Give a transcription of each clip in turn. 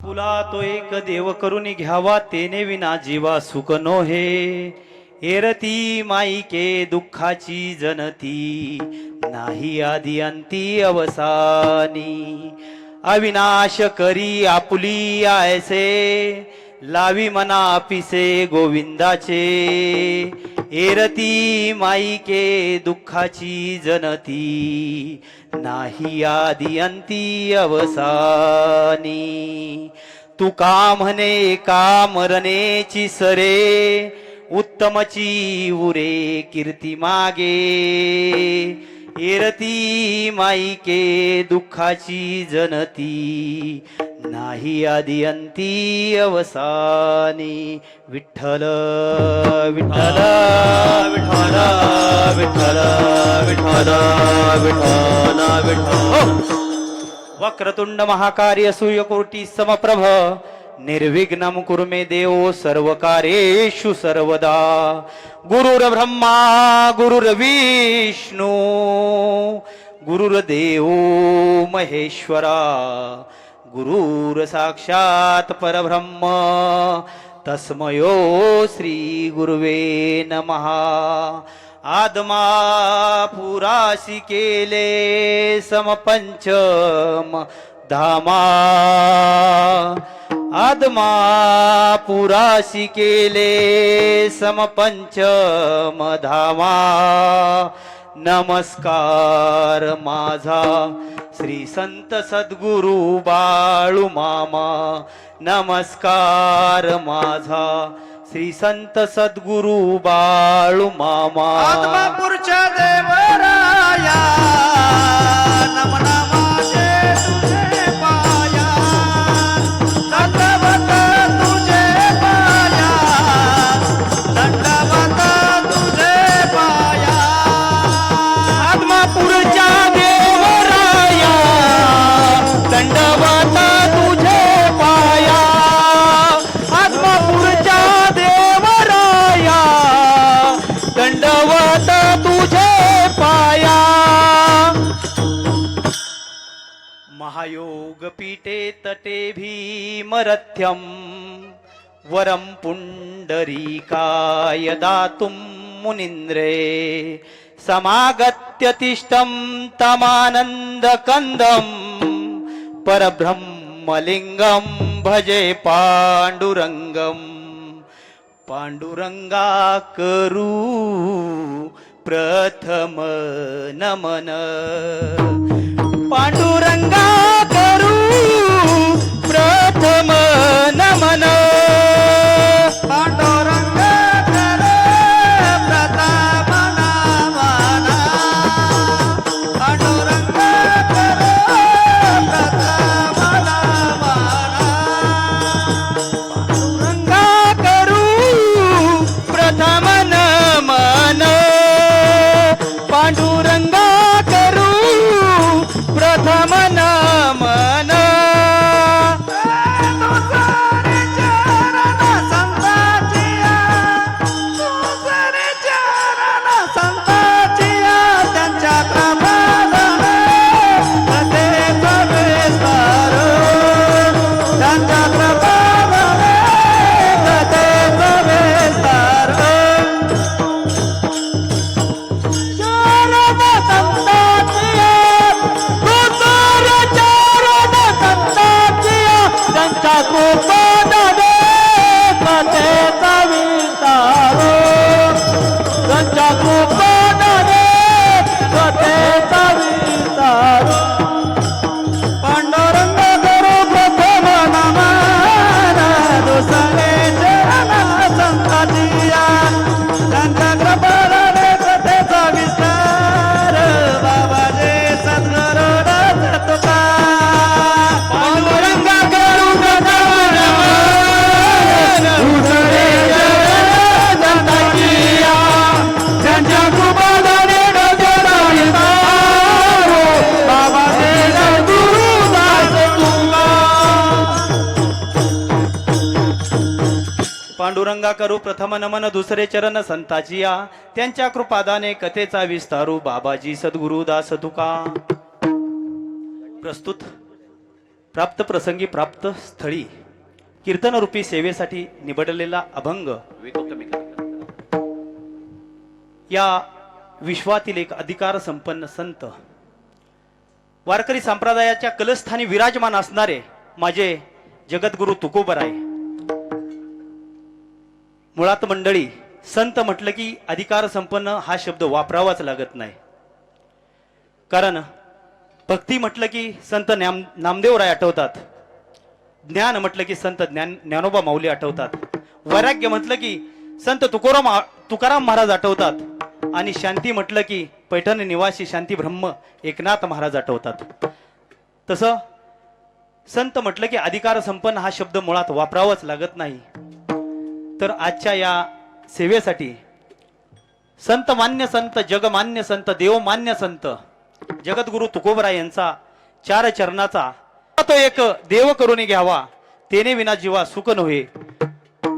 आपुला तो एक देव करून घ्यावा तेने विना जीवा सुख नो हे एरती माईके दुःखाची जनती नाही आदि अंती अवसानी अविनाश करी आपुली आयसे लावी मना पिसे गोविंदाचे एरती माईके दुःखाची जनती नाही आदि अंती अवसानी तुका म्हणे का मरणेची सरे उत्तमची उरे कीर्ती मागे एरती माईके दुःखाची जनती नाही आदि अंती अवसानी विठ्ठल विठ्ठल विठ्ठल विठ्ठल विठ्ठल विठ्ठल विठ्ठल वक्रतुंड महाकार्य सूर्यकोटी समप्रभ निर्विघ्नं कुरु मे देव सर्वकार्येषु सर्वदा गुरुर्ब्रह्मा गुरुर्विष्णु गुरुर्देव महेश्वरा गुरुर साक्षात परब्रह्म तस्मयो श्री गुरुवे नमः आदमा पुरासी केले समपंचम धामा आदमा पुरासी केले समपंचम धामा नमस्कार माझा श्री संत सद्गुरु बाळू मामा नमस्कार माझा श्री संत सद्गुरु बाळू मामा आदमापूरच्या देवराया नमना माझे तुझे पाया दंडवत तुझे पाया दंडवत तुझे पाया आदमापूरच्या देवराया दंडवत तुझे पाया आदमापूरच्या देवराया दंडवत तुझे पाया महायोग पीठे तटे भीमरथ्यम वरम पुंडरीकाय दातुं मुनीन्द्रे समागत्य तिष्ठं तमानन्दकन्दं परब्रह्मलिङ्गं भजे पाण्डुरङ्गं पाण्डुरङ्गा करू प्रथम नमन पांडुरंगा करू प्रथम नमन पांडुरंग करे प्रथम नमन पांडुरंग करे प्रथम नमन पांडुरंगा करू प्रथम नमन पांडुरंगा करू प्रथम नमन तुझरे चरण संताचिया तुझरे चरण संताचिया त्यांच्या प्रभादाने कथेचा विस्तार त्यांच्या प्रभादाने कथेचा विस्तार चरण संताचिया तुझरे चरण संताचिया त्यांच्या कृपादाने कथेचा विस्तार त्यांच्या कृपादाने कथेचा विस्तार पांडुरंग करू प्रथम नमन दुसरे चरण संताचिया त्यांच्या कृपादाने कथेचा विस्तार बाबाजे सद्गुरुनाथ तुका पांडुरंगा करू प्रथम नमन दुसरे चरण संताचिया त्यांच्या कृपादाने कथेचा विस्तार बाबाचे सद्गुरुदास तुका पांडुरंगा करू प्रथम नमन दुसरे चरण संताचिया त्यांच्या कृपादाने कथेचा विस्तारू बाबाजी सद्गुरुदास तुका प्रस्तुत प्राप्त प्रसंगी प्राप्त स्थळी कीर्तनरूपी सेवेसाठी निवडलेला अभंग या विश्वातील एक अधिकार संपन्न संत, वारकरी संप्रदायाच्या कलस्थानी विराजमान असणारे माझे जगद्गुरु तुकोबराय. मुळात मंडळी, संत म्हटलं की अधिकार संपन्न हा शब्द वापरावाच लागत नाही. कारण भक्ती म्हटलं की संत नामदेवराय आठवतात, ज्ञान म्हटलं की संत ज्ञानोबा माऊली आठवतात, वैराग्य म्हटलं की संत तुकाराम महाराज आठवतात, आणि शांती म्हटलं की पैठण निवासी शांती ब्रह्म एकनाथ महाराज आठवतात. तसं संत म्हटलं की अधिकार संपन्न हा शब्द मुळात वापरावाच लागत नाही. तर आजच्या या सेवेसाठी संत मान्य संत, जगमान्य संत, देवमान्य संत जगद्गुरु तुकोबराय यांचा 4 चरणाचा तो एक देव करून घ्यावा, तेने विना जीवा सुख नव्हे,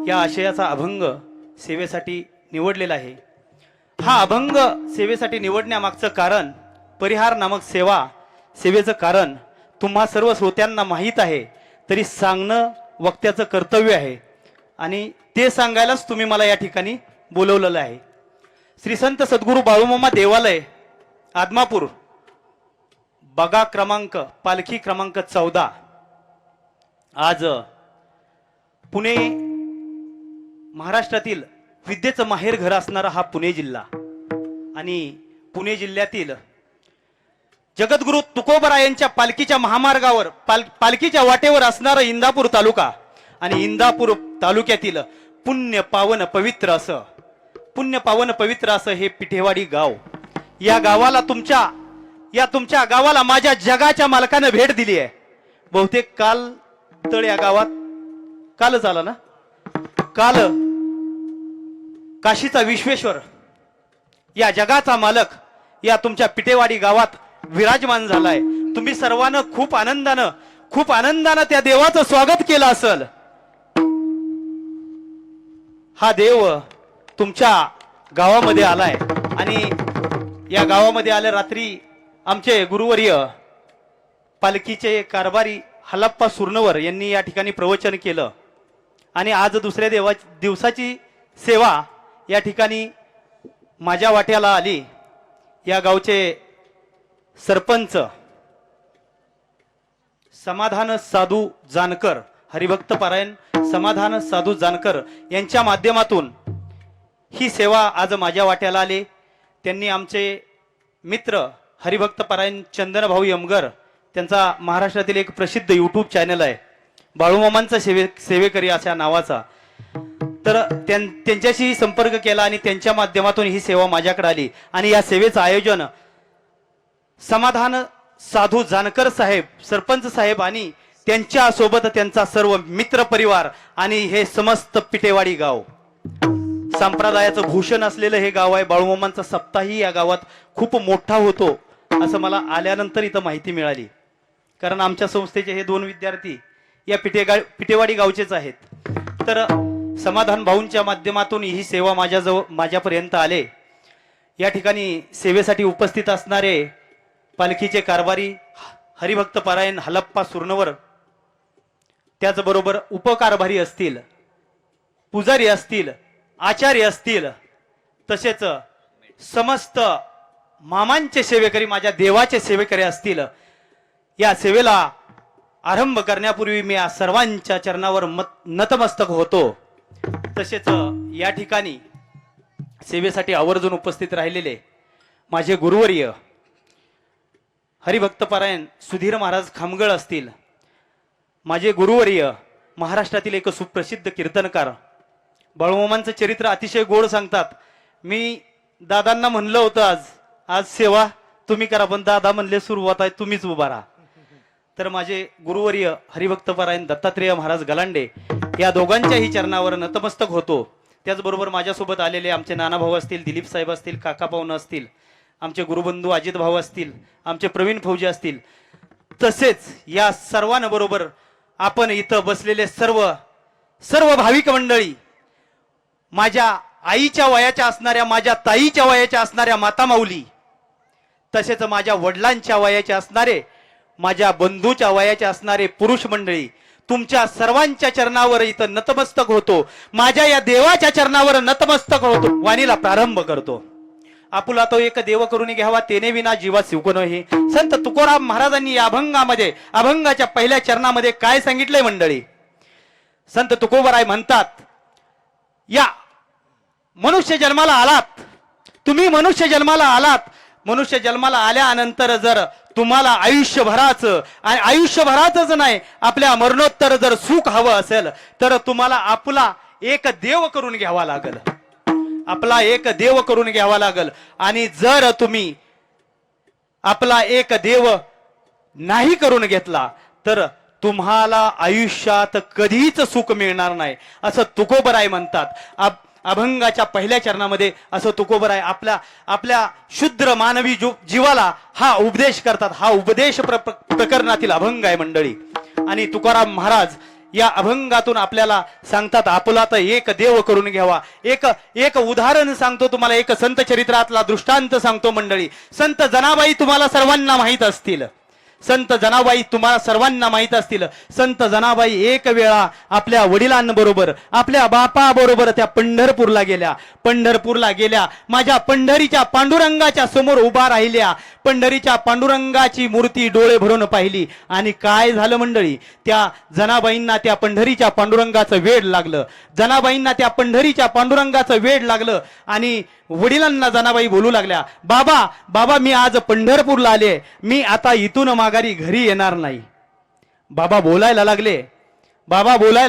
या आशयाचा अभंग सेवेसाठी निवडलेला आहे. हा अभंग सेवेसाठी निवडण्यामागचं कारण, परिहार नामक सेवेचं कारण तुम्हा सर्व श्रोत्यांना माहीत आहे, तरी सांगणं वक्त्याचं कर्तव्य आहे, आणि ते सांगायलाच तुम्ही मला या ठिकाणी बोलवलेलं आहे. श्री संत सद्गुरू बाळूमामा देवालय, आदमापूर, बगा क्रमांक, पालखी क्रमांक 14. आज पुणे, महाराष्ट्रातील विद्येचं माहेर घर असणारा हा पुणे जिल्हा, आणि पुणे जिल्ह्यातील जगद्गुरु तुकोबराय यांच्या पालखीच्या महामार्गावर, पालखीच्या वाटेवर असणारा इंदापूर तालुका, आणि इंदापूर तालुक्यातील पुण्य पावन पवित्र असं हे पिठेवाडी गाव. या तुमच्या गावाला माझ्या जगाच्या मालकानं भेट दिली आहे. बहुतेक काल या गावात कालच आला ना, काल काशीचा विश्वेश्वर या जगाचा मालक या तुमच्या पिठेवाडी गावात विराजमान झालाय. तुम्ही सर्वांना खूप आनंदानं त्या देवाचं स्वागत केलं असेल. हा देव तुमच्या गावामध्ये आलाय, आणि या गावामध्ये आले रात्री आमचे गुरुवर्य पालखीचे कारभारी हलप्पा सुर्नवर यांनी या ठिकाणी प्रवचन केलं, आणि आज दुसऱ्या दिवसाची सेवा या ठिकाणी माझ्या वाट्याला आली. या गावचे सरपंच समाधान साधू जानकर, हरिभक्त पारायण समाधान साधू जानकर यांच्या माध्यमातून ही सेवा आज माझ्या वाट्याला आली. त्यांनी आमचे मित्र हरिभक्त पारायण चंदन भाऊ यमगर, त्यांचा महाराष्ट्रातील एक प्रसिद्ध यूट्यूब चॅनल आहे, बाळूमामांचा सेवेकरी अशा नावाचा, तर त्यांच्याशी संपर्क केला, आणि त्यांच्या माध्यमातून ही सेवा माझ्याकडे आली. आणि या सेवेचं आयोजन समाधान साधू जानकर साहेब, सरपंच साहेब, आणि त्यांच्या सोबत त्यांचा सर्व मित्र परिवार, आणि हे समस्त पिठेवाडी गाव, संप्रदायाचं भूषण असलेलं हे गाव आहे. बाळूमामांचा सप्ताही या गावात खूप मोठा होतो असं मला आल्यानंतर इथं माहिती मिळाली. कारण आमच्या संस्थेचे हे 2 विद्यार्थी या पिठेवाडी गावचेच आहेत. तर समाधान भाऊंच्या माध्यमातून ही सेवा माझ्यापर्यंत आले. या ठिकाणी सेवेसाठी उपस्थित असणारे पालखीचे कारभारी हरिभक्त पारायण हलप्पा सुर्नवर, त्याचबरोबर उपकारभारी असतील, पुजारी असतील, आचार्य असतील, तसेच समस्त मामांचे सेवेकरी, माझ्या देवाचे सेवेकरी असतील. या सेवेला आरंभ करण्यापूर्वी मी या सर्वांच्या चरणावर नतमस्तक होतो. तसेच या ठिकाणी सेवेसाठी आवर्जून उपस्थित राहिलेले माझे गुरुवर्य हरिभक्त पारायण सुधीर महाराज खामगळ असतील, माझे गुरुवर्य महाराष्ट्रातील एक सुप्रसिद्ध कीर्तनकार, बाळूमामांचं चरित्र अतिशय गोड सांगतात. मी दादांना म्हणलं होतं आज सेवा तुम्ही करा, पण दादा म्हणले सुरुवात आहे तुम्हीच उभा राहा. तर माझे गुरुवर्य हरिभक्त पारायण दत्तात्रेय महाराज गलांडे या दोघांच्याही चरणावर नतमस्तक होतो. त्याचबरोबर माझ्यासोबत आलेले आमचे नाना भाऊ असतील, दिलीप साहेब असतील, काका पाहुणे असतील, आमचे गुरुबंधू अजित भाऊ असतील, आमचे प्रवीण फौजी असतील, तसेच या सर्वांबरोबर आपण इथं बसलेले सर्व भाविक मंडळी, माझ्या आईच्या वयाच्या असणाऱ्या, माझ्या ताईच्या वयाच्या असणाऱ्या माता माऊली, तसेच माझ्या वडिलांच्या वयाचे असणारे, माझ्या बंधूच्या वयाचे असणारे पुरुष मंडळी, तुमच्या सर्वांच्या चरणावर इथं नतमस्तक होतो, माझ्या या देवाच्या चरणावर नतमस्तक होतो, वाणीला प्रारंभ करतो. आपुला तो एक देव करून घ्यावा, तेने विना जीवा शिवको हे. संत तुकोराम महाराजांनी या अभंगामध्ये, अभंगाच्या पहिल्या चरणामध्ये काय सांगितलंय मंडळी? संत तुकोबराय म्हणतात, या मनुष्य जन्माला आलात, तुम्ही मनुष्य जन्माला आलात, मनुष्य जन्माला आल्यानंतर जर तुम्हाला आयुष्यभराचंच नाही, आपल्या मरणोत्तर जर सुख हवं असेल तर तुम्हाला आपला एक देव करून घ्यावा लागल, आपला एक देव करून घ्यावा लागल. आणि जर तुम्ही आपला एक देव नाही करून घेतला तर तुम्हाला आयुष्यात कधीच सुख मिळणार नाही, असं तुकोबराय म्हणतात. अभंगाच्या पहिल्या चरणामध्ये असं तुकोबराय आपल्या शुद्र मानवी जीवाला हा उपदेश करतात. हा उपदेश प्रकरणातील अभंग आहे मंडळी. आणि तुकाराम महाराज या अभंगातून आपल्याला सांगतात, आपला तर एक देव करून घ्यावा. एक उदाहरण सांगतो तुम्हाला, एक संत चरित्रातला दृष्टांत सांगतो मंडळी. संत जनाबाई तुम्हाला सर्वांना माहित असतील, संत जनाबाई तुम्हाला सर्वांना माहित असतील. संत जनाबाई एक वेळा आपल्या वडिलांबरोबर, आपल्या बापाबरोबर त्या पंढरपूरला गेल्या. माझ्या पंढरीच्या पांडुरंगाच्या समोर उभा राहिल्या. पंढरीच्या पांडुरंगाची मूर्ती डोळे भरून पाहिली. आणि काय झालं मंडळी? त्या जनाबाईंना त्या पंढरीच्या पांडुरंगाचं वेड लागलं. जनाबाईंना त्या पंढरीच्या पांडुरंगाचं वेड लागलं. आणि वडिलांना जनाबाई बोलू लागल्या, बाबा मी आज पंढरपूरला आले, मी आता इथून माघारी घरी येणार नाही. बाबा बोलायला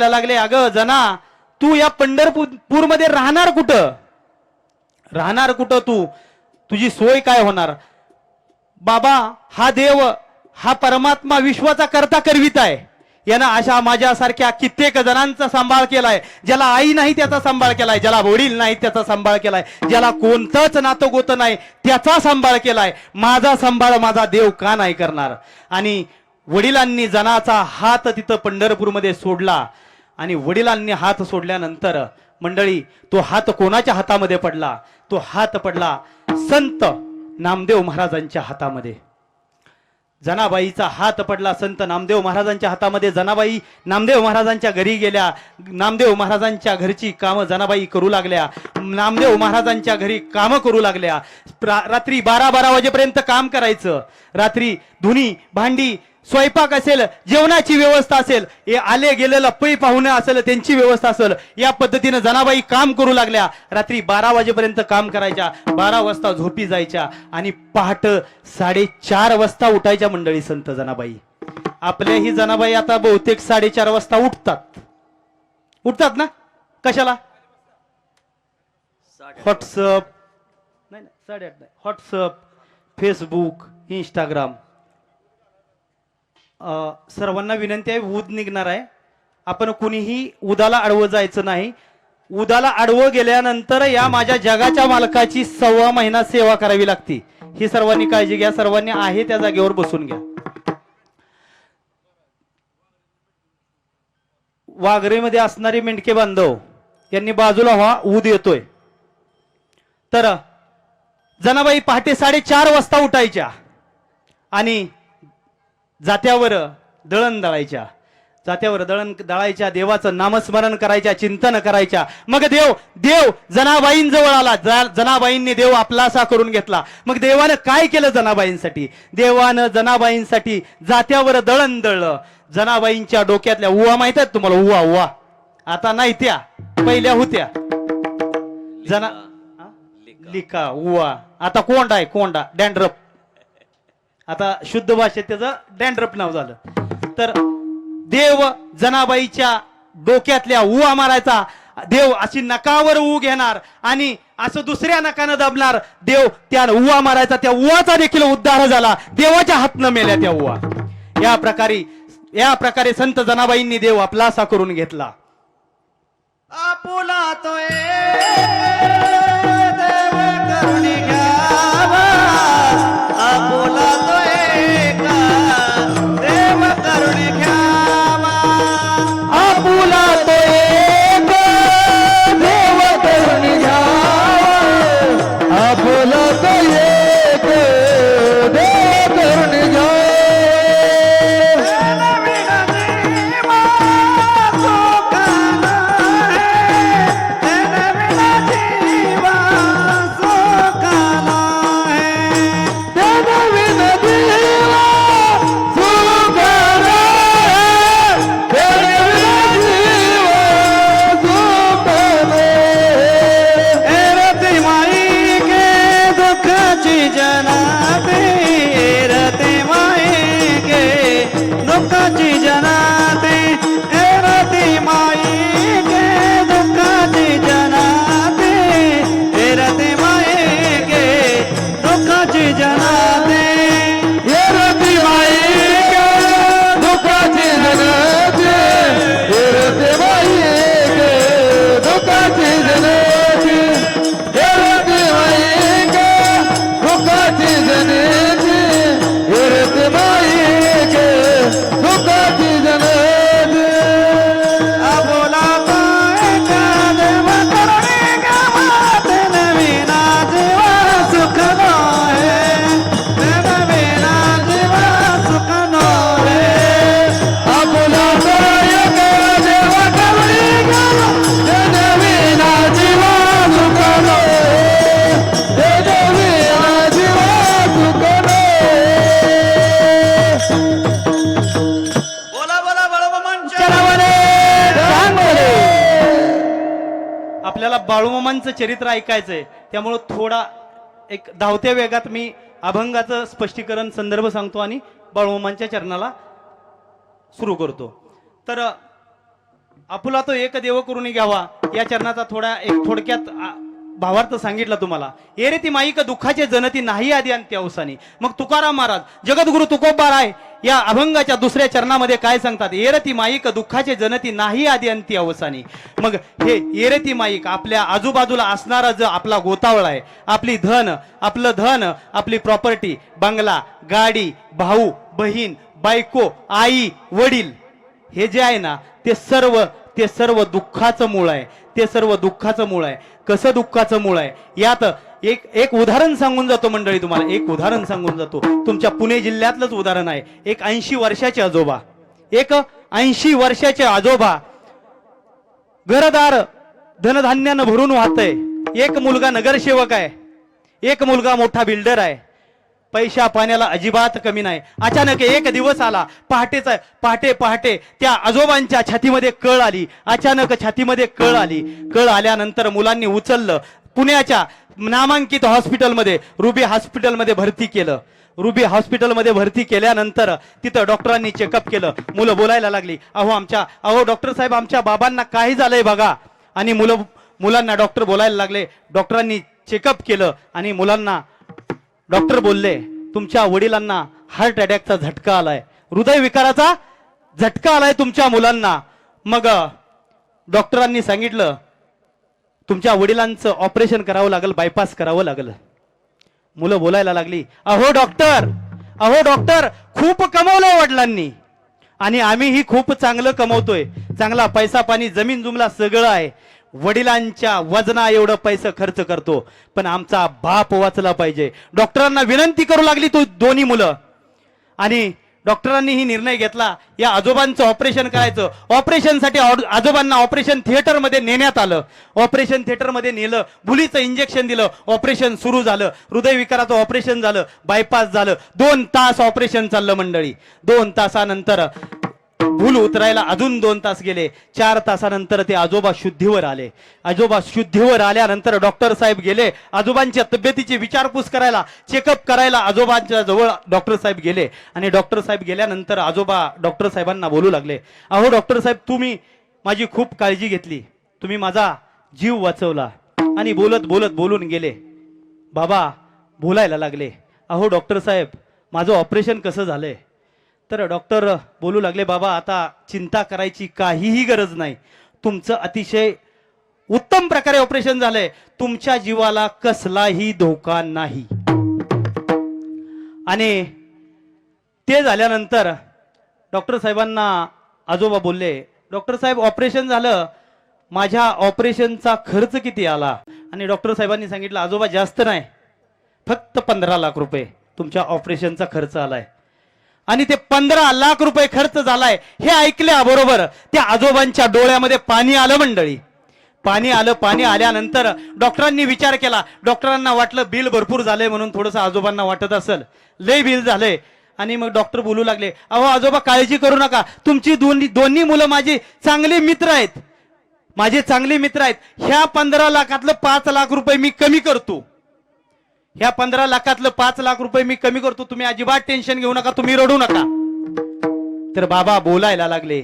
लागले, अगं जना, तू या पंढरपूरमध्ये राहणार कुठं तू? तुझी सोय काय होणार? बाबा, हा देव, हा परमात्मा विश्वाचा करता करवित आहे. यानं अशा माझ्यासारख्या कित्येक जणांचा सांभाळ केलाय. ज्याला आई नाही त्याचा सांभाळ केलाय, ज्याला वडील नाही त्याचा सांभाळ केलाय, ज्याला कोणतंच नातं गोतं नाही त्याचा सांभाळ केलाय. माझा सांभाळ माझा देव का नाही करणार? आणि वडिलांनी जनाचा हात तिथं पंढरपूरमध्ये सोडला. आणि वडिलांनी हात सोडल्यानंतर मंडळी तो हात कोणाच्या हातामध्ये पडला? तो हात पडला संत नामदेव महाराजांच्या हातामध्ये. जनाबाईचा हात पडला संत नामदेव महाराजांच्या हातामध्ये. जनाबाई नामदेव महाराजांच्या घरी गेल्या. नामदेव महाराजांच्या घरची कामं जनाबाई करू लागल्या. नामदेव महाराजांच्या घरी कामं करू लागल्या. रात्री 12 वाजेपर्यंत काम करायचं. रात्री धुनी भांडी स्वयंपाक असेल, जेवणाची व्यवस्था असेल, हे आले गेलेलं पै पाहुणे असेल त्यांची व्यवस्था असेल, या पद्धतीने जनाबाई काम करू लागल्या. रात्री 12 वाजेपर्यंत काम करायच्या. 12 वाजता झोपी जायच्या आणि पहाट 4:30 वाजता उठायच्या मंडळी संत जनाबाई. आपल्याही जनाबाई आता बहुतेक 4:30 वाजता उठतात ना? कशाला? व्हॉट्सअप नाही, 8:30 नाही, व्हॉट्सअप, फेसबुक, इंस्टाग्राम. सर्वांना विनंती आहे, उद निघणार आहे, आपण कुणीही उदाला आडवं जायचं नाही. उदाला आडवं गेल्यानंतर या माझ्या जगाच्या मालकाची 1.25 महिना सेवा करावी लागते. ही सर्वांनी काळजी घ्या. सर्वांनी आहे त्या जागेवर बसून घ्या. वाघरेमध्ये असणारे मेंढके बांधव यांनी बाजूला व्हा, ऊद येतोय. तर जनाबाई पहाटे 4:30 वाजता उठायच्या आणि जात्यावर दळण दळायच्या. जात्यावर दळण दळायच्या, देवाचं नामस्मरण करायच्या, चिंतन करायच्या. मग देव जनाबाईंजवळ आला. जनाबाईंनी देव आपलासा करून घेतला. मग देवानं काय केलं जनाबाईंसाठी? देवानं जनाबाईंसाठी जात्यावर दळण दळलं. जनाबाईंच्या डोक्यातल्या उवा माहित आहेत तुम्हाला? उवा आता नाही, त्या पहिल्या होत्या. लिका उवा, आता कोंडा डॅन्ड्रफ. आता शुद्ध भाषेत त्याचं डॅन्ड्रफ नाव झालं. तर देव जनाबाईच्या डोक्यातल्या उवा मारायचा. देव अशी नकावर ऊ घेणार आणि असं दुसऱ्या नकानं दाबणार. देव त्या उवा मारायचा. त्या उवाचा देखील उद्धार झाला. देवाच्या हातनं मेल्या त्या उवा. या प्रकारे संत जनाबाईंनी देव आपलासा करून घेतला. आपुला तो देव करून घ्यावा. आपुला तो देव करून घ्यावा. आपुला तो एक देव करून घ्यावा. आपुला तो एक देव करून घ्यावा. आपल्याला बाळूमामांचं चरित्र ऐकायचंय, त्यामुळं थोडा एक धावत्या वेगात मी अभंगाचं स्पष्टीकरण संदर्भ सांगतो आणि बाळूमामांच्या चरणाला सुरू करतो. तर आपुला तो एक देव करून घ्यावा या चरणाचा थोडा एक थोडक्यात भावार्थ सांगितला तुम्हाला. ए रे ती माईक दुःखाचे जनती नाही आधी अंत्य अवसानी. मग तुकाराम महाराज जगद्गुरु तुकोबाराय या अभंगाच्या दुसऱ्या चरणामध्ये काय सांगतात? ए रे ती माईक दुःखाचे जनती नाही आधी अंत्य अवसानी. मग हे ए रे ती माईक आपल्या आजूबाजूला असणारा जो आपला गोतावळा आहे, आपली धन, आपलं धन, आपली प्रॉपर्टी, बंगला, गाडी, भाऊ बहीण, बायको, आई, वडील, हे जे आहे ना ते सर्व दुःखाचं मूळ आहे. ते सर्व दुःखाचं मूळ आहे. कसं दुःखाचं मूळ आहे यात एक उदाहरण सांगून जातो मंडळी. तुम्हाला एक उदाहरण सांगून जातो. तुमच्या पुणे जिल्ह्यातलंच उदाहरण आहे. एक 80 वर्षाचे आजोबा घरदार धनधान्यानं भरून वाहतय. एक मुलगा नगरसेवक आहे, एक मुलगा मोठा बिल्डर आहे. पैशा पाण्याला अजिबात कमी नाही. अचानक एक दिवस आला, पहाटे त्या आजोबांच्या छातीमध्ये कळ आली. अचानक छातीमध्ये कळ आली. कळ आल्यानंतर मुलांनी उचललं, पुण्याच्या नामांकित हॉस्पिटलमध्ये रुबी हॉस्पिटलमध्ये भरती केलं. रुबी हॉस्पिटलमध्ये भरती केल्यानंतर तिथं डॉक्टरांनी चेकअप केलं. मुलं बोलायला लागली, अहो डॉक्टर साहेब आमच्या बाबांना काही झालंय बघा. आणि मुलांना डॉक्टर बोलायला लागले. डॉक्टरांनी चेकअप केलं आणि मुलांना डॉक्टर बोलले, तुमच्या वडिलांना हार्ट अटॅकचा झटका आलाय, हृदयविकाराचा झटका आलाय तुमच्या मुलांना. मग डॉक्टरांनी सांगितलं तुमच्या वडिलांचं ऑपरेशन करावं लागेल, बायपास करावं लागेल. मुलं बोलायला लागली, अहो डॉक्टर खूप कमवलंय वडिलांनी आणि आम्हीही खूप चांगलं कमवतोय, चांगला पैसा पाणी जमीन जुमला सगळं आहे. वडिलांच्या वजना एवढं पैसे खर्च करतो, पण आमचा बाप वाचला पाहिजे. डॉक्टरांना विनंती करू लागली तो दोन्ही मुलं. आणि डॉक्टरांनी ही निर्णय घेतला या आजोबांचं ऑपरेशन करायचं. ऑपरेशनसाठी आजोबांना ऑपरेशन थिएटरमध्ये नेण्यात आलं. ऑपरेशन थिएटरमध्ये नेलं, भुलीचं इंजेक्शन दिलं, ऑपरेशन सुरू झालं. हृदयविकाराचं ऑपरेशन झालं, बायपास झालं. 2 तास ऑपरेशन चाललं मंडळी. 2 तासानंतर भूल उतरायला अजून 2 तास गेले. 4 तासानंतर ते आजोबा शुद्धीवर आले. आजोबा शुद्धीवर आल्यानंतर डॉक्टर साहेब गेले आजोबांच्या तब्येतीची विचारपूस करायला, चेकअप करायला. आजोबांच्या जवळ डॉक्टर साहेब गेले आणि डॉक्टर साहेब गेल्यानंतर आजोबा डॉक्टर साहेबांना बोलू लागले, अहो डॉक्टर साहेब तुम्ही माझी खूप काळजी घेतली, तुम्ही माझा जीव वाचवला. आणि बोलून गेले. बाबा बोलायला लागले, अहो डॉक्टर साहेब माझं ऑपरेशन कसं झालंय? तर डॉक्टर बोलू लागले, बाबा आता चिंता करायची काहीही गरज नाही, तुमचं अतिशय उत्तम प्रकारे ऑपरेशन झालंय, तुमच्या जीवाला कसलाही धोका नाही. आणि ते झाल्यानंतर डॉक्टर साहेबांना आजोबा बोलले, डॉक्टर साहेब ऑपरेशन झालं, माझ्या ऑपरेशनचा खर्च किती आला? आणि डॉक्टर साहेबांनी सांगितलं, आजोबा जास्त नाही, फक्त 15 लाख रुपये तुमच्या ऑपरेशनचा खर्च आलाय. आणि ते 15 लाख रुपये खर्च झालाय हे ऐकल्याबरोबर त्या आजोबांच्या डोळ्यामध्ये पाणी आलं मंडळी. पाणी आल्यानंतर डॉक्टरांनी विचार केला. डॉक्टरांना वाटलं बिल भरपूर झालंय म्हणून, थोडंसं आजोबांना वाटत असेल लय बिल झालंय. आणि मग डॉक्टर बोलू लागले, अहो आजोबा काळजी करू नका, तुमची दोन्ही मुलं माझी चांगली मित्र आहेत, ह्या 15 लाखातलं 5 लाख रुपये मी कमी करतो. ह्या 15 लाखातलं 5 लाख रुपये मी कमी करतो, तुम्ही अजिबात टेन्शन घेऊ नका, तुम्ही रडू नका. तर बाबा बोलायला लागले,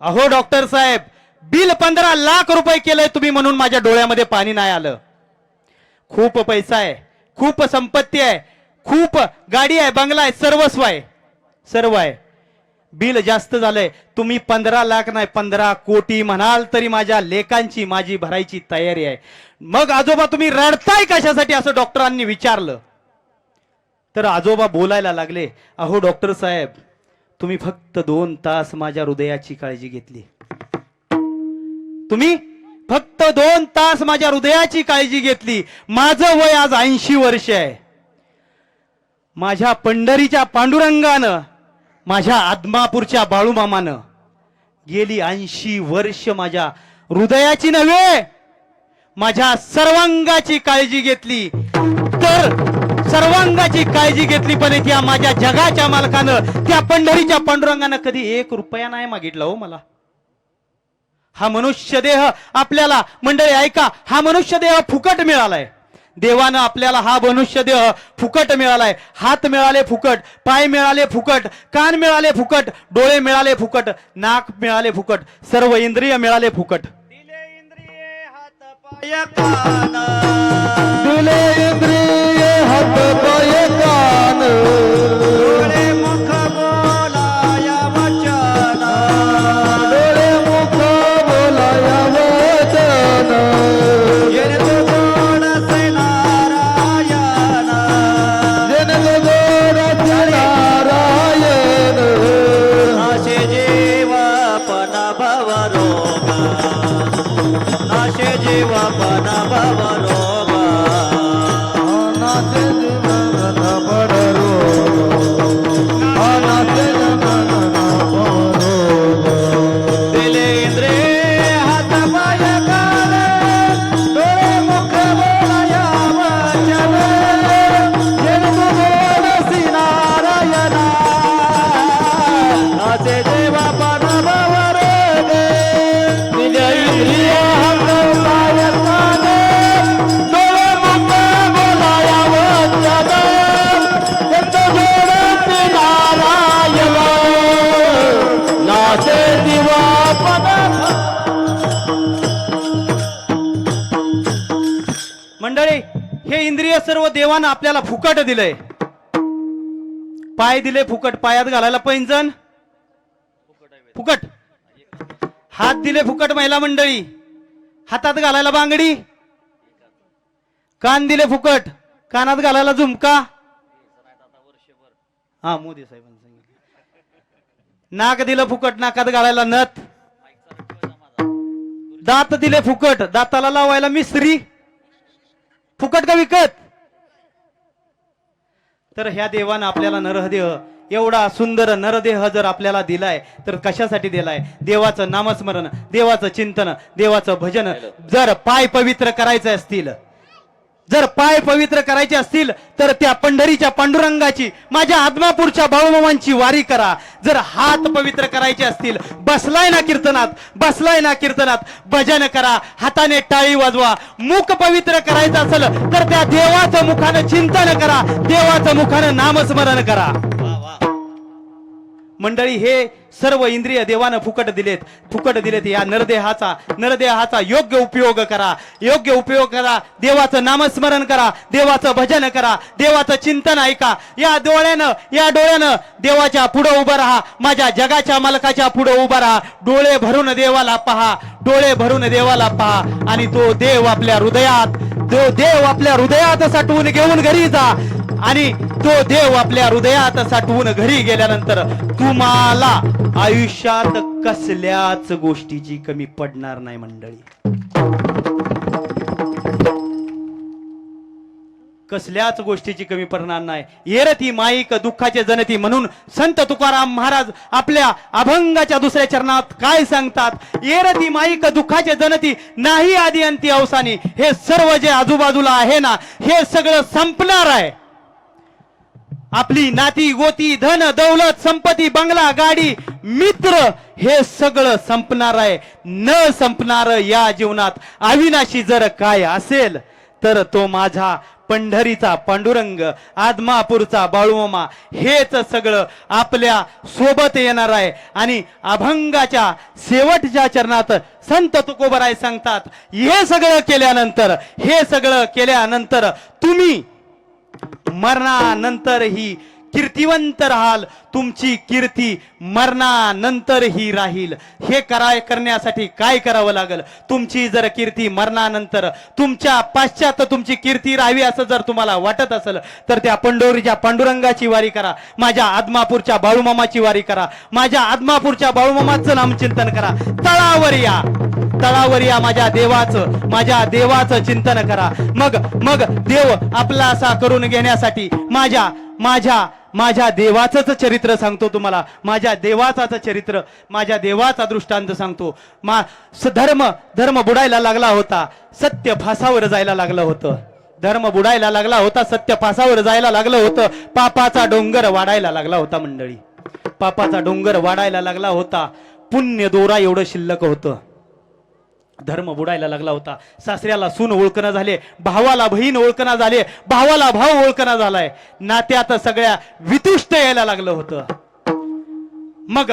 अहो डॉक्टर साहेब बिल 15 लाख रुपये केलंय तुम्ही म्हणून माझ्या डोळ्यामध्ये पाणी नाही आलं. खूप पैसा आहे, खूप संपत्ती आहे, खूप गाडी आहे, बंगला आहे, सर्व आहे. बिल जास्त झालंय, तुम्ही 15 लाख नाही 15 कोटी म्हणाल तरी माझ्या लेकांची माझी भरायची तयारी आहे. मग आजोबा तुम्ही रडताय कशासाठी असं डॉक्टरांनी विचारलं. तर आजोबा बोलायला लागले, अहो डॉक्टर साहेब तुम्ही फक्त 2 तास माझ्या हृदयाची काळजी घेतली, तुम्ही फक्त 2 तास माझ्या हृदयाची काळजी घेतली. माझं वय आज 80 वर्ष आहे. माझ्या पंढरीच्या पांडुरंगानं, माझ्या आदमापूरच्या बाळूमामानं गेली 80 वर्ष माझ्या हृदयाची नव्हे माझ्या सर्वांगाची काळजी घेतली. तर सर्वांगाची काळजी घेतली, पण त्या माझ्या जगाच्या मालकानं, त्या पंढरीच्या पांडुरंगानं कधी 1 रुपया नाही मागितला हो मला. हा मनुष्य देह आपल्याला मंडळी ऐका, हा मनुष्य देह फुकट मिळालाय. देवानं आपल्याला हा मनुष्य देह फुकट मिळालाय. हात मिळाले फुकट, पाय मिळाले फुकट, कान मिळाले फुकट, डोळे मिळाले फुकट, नाक मिळाले फुकट, सर्व इंद्रिय मिळाले फुकट. दिले इंद्रिये हात पाय कान, दिले इंद्रिय हात पाय कान, डोळे मुख बोलाया वचन, डोळे मुख बोलाया वचन, येणे तो गोडसे नारायण, जन गोडसे नारायण, नाशे जीवपन भवरोग, नाशे जीवपन भवरोग, नाचे जीवन बड रोग, नाचे जीवन बड रोग. दिले इंद्रिये हात पाय कान, डोळे मुख बोलाया वचन, येणे तो गोडसे नारायण, नाशे जीवपन भवरोग. दिले इंद्रिये हात पाय कान, डोळे मुख बोलाया वचन, येणे तो गोडसे नारायण, नाशे जीवपन. मंडळी, हे इंद्रिय सर्व देवानं आपल्याला फुकट दिलंय. पाय दिले फुकट, पायात घालायला पैंजण फुकट. हात दिले फुकट महिला मंडळी, हातात घालायला बांगडी. कान दिले फुकट, कानात घालायला झुमका. हा, मोदी साहेबांनी सांगितलं. नाक दिलं फुकट, नाकात घालायला नथ. दात दिले फुकट, दाताला लावायला मिसरी. फुकट का विकत? तर ह्या देवानं आपल्याला नरदेह, एवढा सुंदर नरदेह जर आपल्याला दिलाय तर कशासाठी दिलाय? देवाचं नामस्मरण, देवाचं चिंतन, देवाचं भजन. जर पाय पवित्र करायचे असतील, जर पाय पवित्र करायचे असतील तर त्या पंढरीच्या पांडुरंगाची, माझ्या आदमापूरच्या बाळूमामांची वारी करा. जर हात पवित्र करायचे असतील, बसलाय ना कीर्तनात, बसलाय ना कीर्तनात, भजन करा, हाताने टाळी वाजवा. मुख पवित्र करायचं असेल तर त्या देवाचं मुखानं चिंतन करा, देवाचं मुखानं नामस्मरण करा. मंडळी, हे सर्व इंद्रिय देवानं फुकट दिलेत. या नरदेहाचा योग्य उपयोग करा, योग्य उपयोग करा. देवाचं नामस्मरण करा, देवाचं भजन करा, देवाचं चिंतन ऐका. या डोळ्यानं देवाच्या पुढे उभं राहा, माझ्या जगाच्या मालकाच्या पुढे उभं राहा. डोळे भरून देवाला पहा, डोळे भरून देवाला पहा, आणि तो देव आपल्या हृदयात साठवून घेऊन घरी जा. आणि तो देव आपल्या हृदयात साठवून घरी गेल्यानंतर तुम्हाला आयुष्यात कसल्याच गोष्टीची कमी पडणार नाही मंडळी. कसल्याच गोष्टीची कमी पडणार नाही. येरती माईक दुःखाचे जनती म्हणून संत तुकाराम महाराज आपल्या अभंगाच्या दुसऱ्या चरणात काय सांगतात? येरती माईक दुःखाचे जनती, नाही आदी अंती अवसानी. हे सर्व जे आजूबाजूला आहे ना, हे सगळं संपणार आहे. आपली नाती गोती, धन दौलत, संपत्ती, बंगला, गाडी, मित्र, हे सगळं संपणार आहे. न संपणार या जीवनात अविनाशी जर काय असेल तर तो माझा पंढरीचा पांडुरंग, आदमापूरचा बाळूमामा, हेच सगळं आपल्या सोबत येणार आहे. आणि अभंगाच्या शेवटच्या चरणात संत तुकोबराय सांगतात, हे सगळं केल्यानंतर तुम्ही मरणानंतर ही कीर्तिवंत राहाल. तुमची कीर्ती मरणानंतर ही राहील. हे करण्यासाठी काय करावं लागेल? तुमची जर कीर्ती मरणानंतर, तुमच्या पाश्चात तुमची कीर्ती राहावी असं जर तुम्हाला वाटत असेल तर त्या पंढरीच्या पांडुरंगाची वारी करा, माझ्या आदमापूरच्या बाळूमामाची वारी करा, माझ्या आदमापूरच्या बाळूमामाचं नामचिंतन करा. तळावर या माझ्या देवाचं चिंतन करा. मग देव आपला असा करून घेण्यासाठी माझ्या देवाचंच चरित्र सांगतो तुम्हाला. माझ्या देवाचा दृष्टांत सांगतो. धर्म बुडायला लागला होता, सत्य फासावर जायला लागलं होतं. धर्म बुडायला लागला होता, सत्य फासावर जायला लागलं होतं. पापाचा डोंगर वाढायला लागला होता मंडळी, पापाचा डोंगर वाढायला लागला होता. पुण्य दोरा एवढं शिल्लक होतं. धर्म बुडायला लागला होता. सासऱ्याला सून ओळखणं झाले, भावाला बहीण ओळखणं झाले, भावाला भाव ओळखणं झालाय. नात्यात सगळ्या वितुष्ट यायला लागलं होतं. मग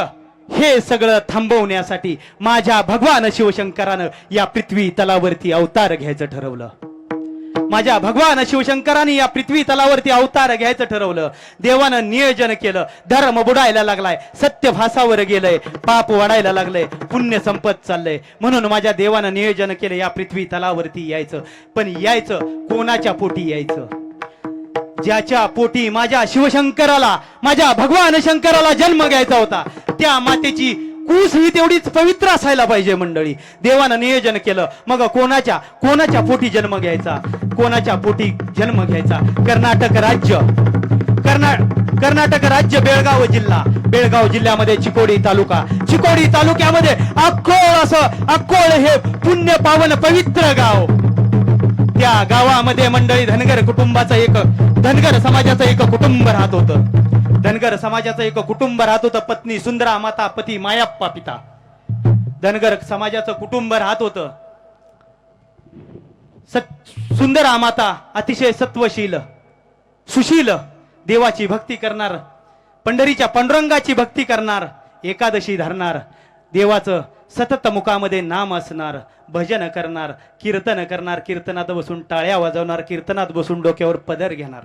हे सगळं थांबवण्यासाठी माझ्या भगवान शिवशंकरानं या पृथ्वी तलावरती अवतार घ्यायचं ठरवलं. माझ्या भगवान शिवशंकरांनी या पृथ्वी तलावरती अवतार घ्यायचं ठरवलं. देवानं नियोजन केलं. धर्म बुडायला लागलाय, सत्य फासावर गेलंय, पाप वाढायला लागलंय, पुण्य संपत चाललंय. म्हणून माझ्या देवानं नियोजन केलं या पृथ्वी तलावरती यायचं. पण यायचं कोणाच्या पोटी यायचं? ज्याच्या पोटी माझ्या शिवशंकराला, माझ्या भगवान शंकराला जन्म घ्यायचा होता, त्या मातेची कूस ही तेवढीच पवित्र असायला पाहिजे. मंडळी, देवानं नियोजन केलं. मग कोणाच्या पोटी जन्म घ्यायचा? कोणाच्या पोटी जन्म घ्यायचा? कर्नाटक राज्य, बेळगाव जिल्ह्यामध्ये चिकोडी तालुक्यामध्ये अक्कोळ हे पुण्य पावन पवित्र गाव. त्या गावामध्ये मंडळी धनगर समाजाचं एक कुटुंब राहत होतं. धनगर समाजाचं एक कुटुंब राहत होतं. पत्नी सुंदरा माता, पती मायाप्पा पिता. धनगर समाजाचं कुटुंब राहत होतं. सुंदरा माता अतिशय सत्वशील, सुशील, देवाची भक्ती करणार, पंढरीच्या पांडुरंगाची भक्ती करणार, एकादशी धरणार, देवाचं सतत मुखामध्ये नाम असणार, भजन करणार, कीर्तन करणार, कीर्तनात बसून टाळ्या वाजवणार, कीर्तनात बसून डोक्यावर पदर घेणार.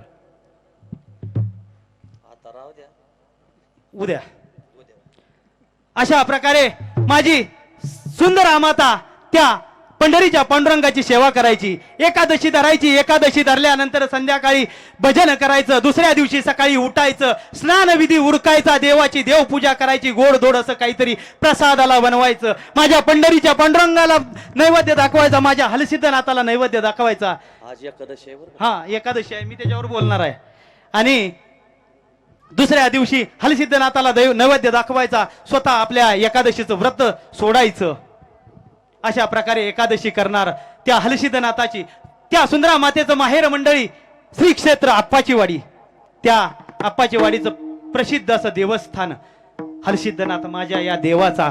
उद्या अशा प्रकारे माझी सुंदर माता त्या पंढरीच्या पांडुरंगाची सेवा करायची. एकादशी धरायची. एकादशी धरल्यानंतर संध्याकाळी भजन करायचं. दुसऱ्या दिवशी सकाळी उठायचं, स्नानविधी उरकायचा, देवाची देवपूजा करायची, गोड असं काहीतरी प्रसादाला बनवायचं, माझ्या पंढरीच्या पांडुरंगाला नैवेद्य दाखवायचा, माझ्या हलसिद्धनाथाला नैवेद्य दाखवायचा. आज एकादशी आहे बरं. हा, एकादशी आहे, मी त्याच्यावर बोलणार आहे. आणि दुसऱ्या दिवशी हलसिद्धनाथाला नैवेद्य दाखवायचा, स्वतः आपल्या एकादशीचं व्रत सोडायचं. अशा प्रकारे एकादशी करणार. त्या हलसिद्धनाथाची, त्या सुंदरा मातेचं माहेर मंडळी श्री क्षेत्र आप्पाची वाडी. त्या आप्पाची वाडीचं प्रसिद्ध असं देवस्थान हलसिद्धनाथ, माझ्या या देवाचा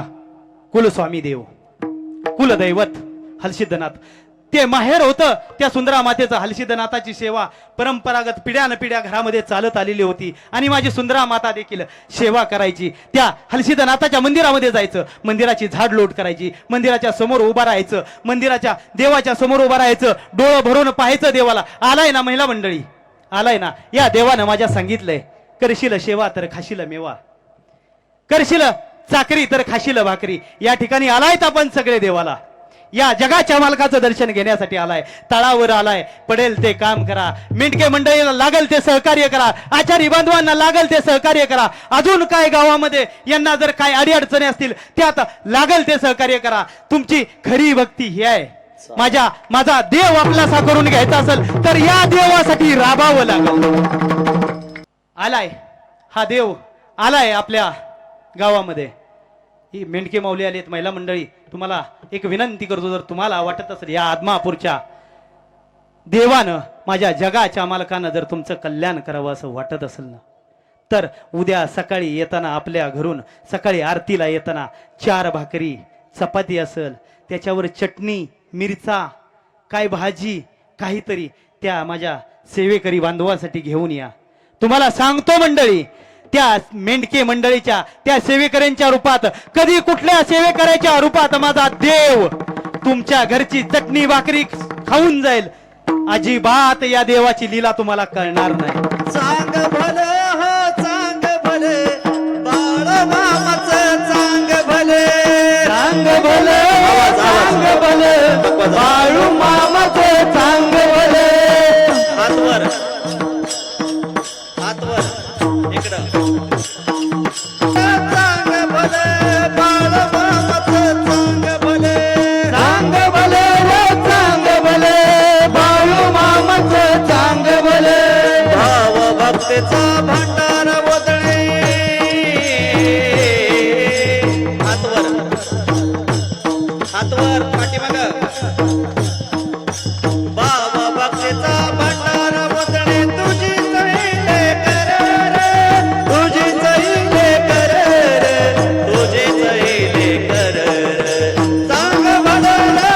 कुलस्वामी देव, कुलदैवत हलसिद्धनाथ. ते माहेर होतं. त्या सुंदरा मातेचं हलसिद्धनाथाची सेवा परंपरागत पिढ्यानपिढ्या घरामध्ये चालत आलेली होती. आणि माझी सुंदरा माता देखील सेवा करायची. त्या हलसिद्धनाथाच्या मंदिरामध्ये जायचं, मंदिराची झाडलोट करायची, मंदिराच्या समोर उभा राहायचं, मंदिराच्या देवाच्या समोर उभा राहायचं, डोळं भरून पाहायचं देवाला. आलाय ना महिला मंडळी, आलाय ना, या देवानं माझ्या सांगितलंय, करशील सेवा तर खाशील मेवा, करशील चाकरी तर खाशील भाकरी. या ठिकाणी आलायत आपण सगळे देवाला. या जगाच्या मालकाचं दर्शन घेण्यासाठी आलाय. तळावर आलाय. पडेल ते काम करा. मेंढके मंडळीला लागल ते सहकार्य करा. आचारी बांधवांना लागल ते सहकार्य करा. अजून काय गावामध्ये यांना जर काय अडीअडचणी असतील त्यात लागल ते सहकार्य करा. तुमची खरी भक्ती ही आहे. माझा देव आपलासा करून घ्यायचा असेल तर या देवासाठी राबावं लागल. आलाय हा देव, आलाय आपल्या गावामध्ये. ही मेंढके माऊली आली आहेत. महिला मंडळी, तुम्हाला एक विनंती करतो, जर तुम्हाला वाटत असेल या आदमापूरच्या देवानं, माझ्या जगाच्या मालकानं जर तुमचं कल्याण करावं असं वाटत असेल ना, तर उद्या सकाळी येताना आपल्या घरून, सकाळी आरतीला येताना 4 भाकरी चपाती असेल, त्याच्यावर चटणी, मिरचा, काय भाजी, काहीतरी त्या माझ्या सेवेकरी बांधवांसाठी घेऊन या. तुम्हाला सांगतो मंडळी, त्या मेंढके मंडळीच्या, त्या सेवेकऱ्यांच्या रूपात, कधी कुठल्या सेवेकऱ्याच्या रूपात माझा देव तुमच्या घरची चटणी भाकरी खाऊन जाईल. अजिबात या देवाची लीला तुम्हाला कळणार नाही. चांग भले हो चांग भले, बाळ मामाचं चांग भले, चांग भले, चांग भले, बाळू मामाचे चांग भले. हातवर हातवर इकडं. चांग भले बाळ मामाचं चांग भले, चांग भले रे चांग भले, बाळू मामाचे चांग भले. भाव भक्तीचा भंडार वदळे. हातवर हातवर पाठीमाग. भाव भक्तीचा भंडार वदळे, तुझी चैले कर रे, तुझी चैले कर रे, तुझी चैले कर रे. चांग भले रे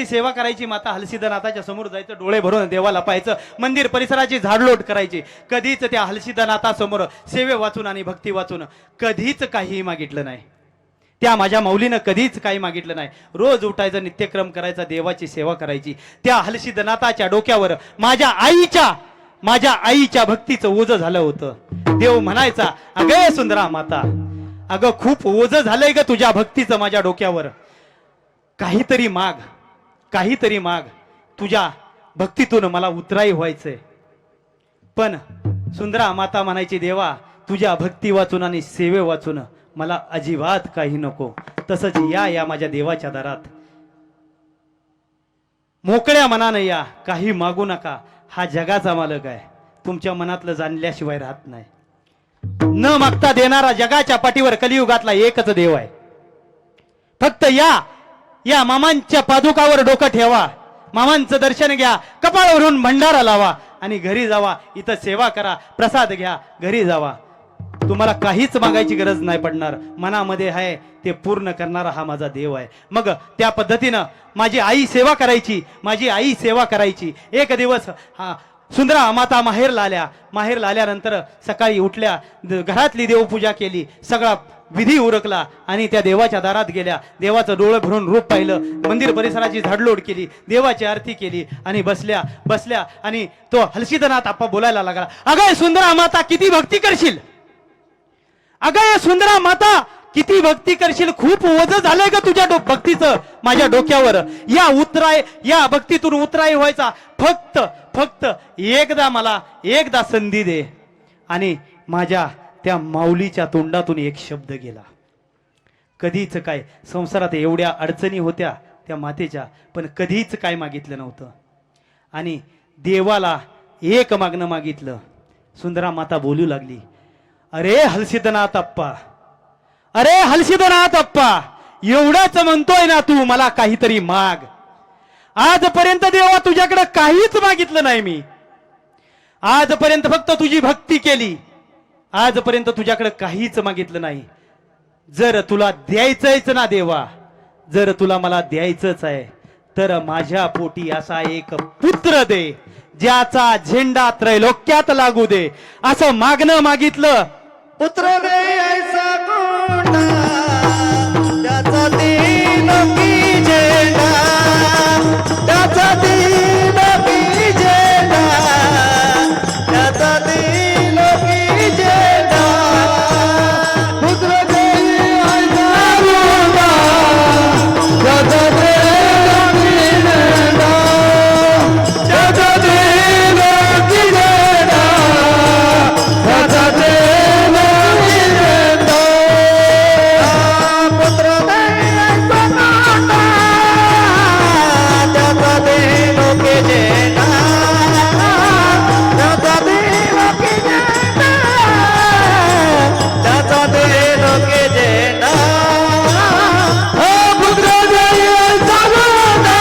देवाची सेवा करायची, माता हलसिद्धनाथाच्या समोर जायचं, डोळे भरून देवाला पाहायचं, मंदिर परिसराची झाडलोट करायची. कधीच त्या हलसिद्धनाथासमोर सेवे वाचून आणि भक्ती वाचून कधीच काहीही मागितलं नाही. त्या माझ्या माऊलीनं कधीच काही मागितलं नाही. रोज उठायचं, नित्यक्रम करायचा, देवाची सेवा करायची. त्या हलसिद्धनाथाच्या डोक्यावर माझ्या आईच्या भक्तीचं ओझं झालं होतं. देव म्हणायचा, अगं सुंदरा माता, अगं खूप ओझं झालंय ग तुझ्या भक्तीचं माझ्या डोक्यावर, काहीतरी माग, तुझ्या भक्तीतून मला उतराई व्हायचंय. पण सुंदरा माता म्हणायची, देवा तुझ्या भक्ती वाचून आणि सेवे वाचून मला अजिबात काही नको. तसंच या माझ्या देवाच्या दारात मोकळ्या मनानं या, काही मागू नका. हा जगाचा मालक आहे, तुमच्या मनातलं जाणल्याशिवाय राहत नाही. न मागता देणारा जगाच्या पाठीवर कलियुगातला एकच देव आहे. फक्त या मामांच्या पादुकावर डोकं ठेवा, मामांचं दर्शन घ्या, कपाळावरून भंडारा लावा आणि घरी जावा. इथं सेवा करा, प्रसाद घ्या, घरी जावा. तुम्हाला काहीच मागायची गरज नाही पडणार. मनामध्ये आहे ते पूर्ण करणारा हा माझा देव आहे. मग त्या पद्धतीनं माझी आई सेवा करायची. एक दिवस सुंदरा माता माहेरला आल्यानंतर सकाळी उठल्या, घरातली देवपूजा केली, सगळा विधी उरकला आणि त्या देवाच्या दारात गेल्या. देवाचं डोळं भरून रूप पाहिलं, मंदिर परिसराची झाडलोट केली, देवाची आरती केली आणि बसल्या आणि तो हलसिद्धनाथ आप्पा बोलायला लागला, अगं सुंदरा माता किती भक्ती करशील, अगं सुंदरा माता किती भक्ती करशील, खूप ओझं झालंय ग तुझ्या भक्तीचं माझ्या डोक्यावर. या भक्तीतून उतराई व्हायचा, फक्त एकदा संधी दे. आणि माझ्या त्या माऊलीच्या तोंडातून एक शब्द गेला. कधीच काय संसारात एवढ्या अडचणी होत्या त्या मातेच्या, पण कधीच काय मागितलं नव्हतं. आणि देवाला एक मागणं मागितलं. सुंदरा माता बोलू लागली, अरे हलसिद्धनाथ अप्पा, एवढंच म्हणतोय ना तू, मला काहीतरी माग. आजपर्यंत देवा तुझ्याकडे काहीच मागितलं नाही मी. आजपर्यंत फक्त तुझी भक्ती केली. आजपर्यंत तुझ्याकडे काहीच मागितलं नाही. जर तुला द्यायचंच ना देवा, जर तुला मला द्यायचंच आहे, तर माझ्या पोटी असा एक पुत्र दे, ज्याचा झेंडा त्रैलोक्यात लागू दे. असं मागणं मागितलं. पुत्र दे ऐसा कोणता, त्याचा तीन की झेंडा, त्याचा तीन की झेंडा, त्याचा तीन की झेंडा. पुत्र दे ऐसा कोणता, त्याचा तीन की झेंडा, त्याचा तीन की झेंडा, त्याचा तीन की झेंडा. पुत्र दे ऐसा कोणता, त्याचा तीन की झेंडा, त्याचा तीन की झेंडा, त्याचा तीन की झेंडा. पुत्र दे ऐसा कोणता,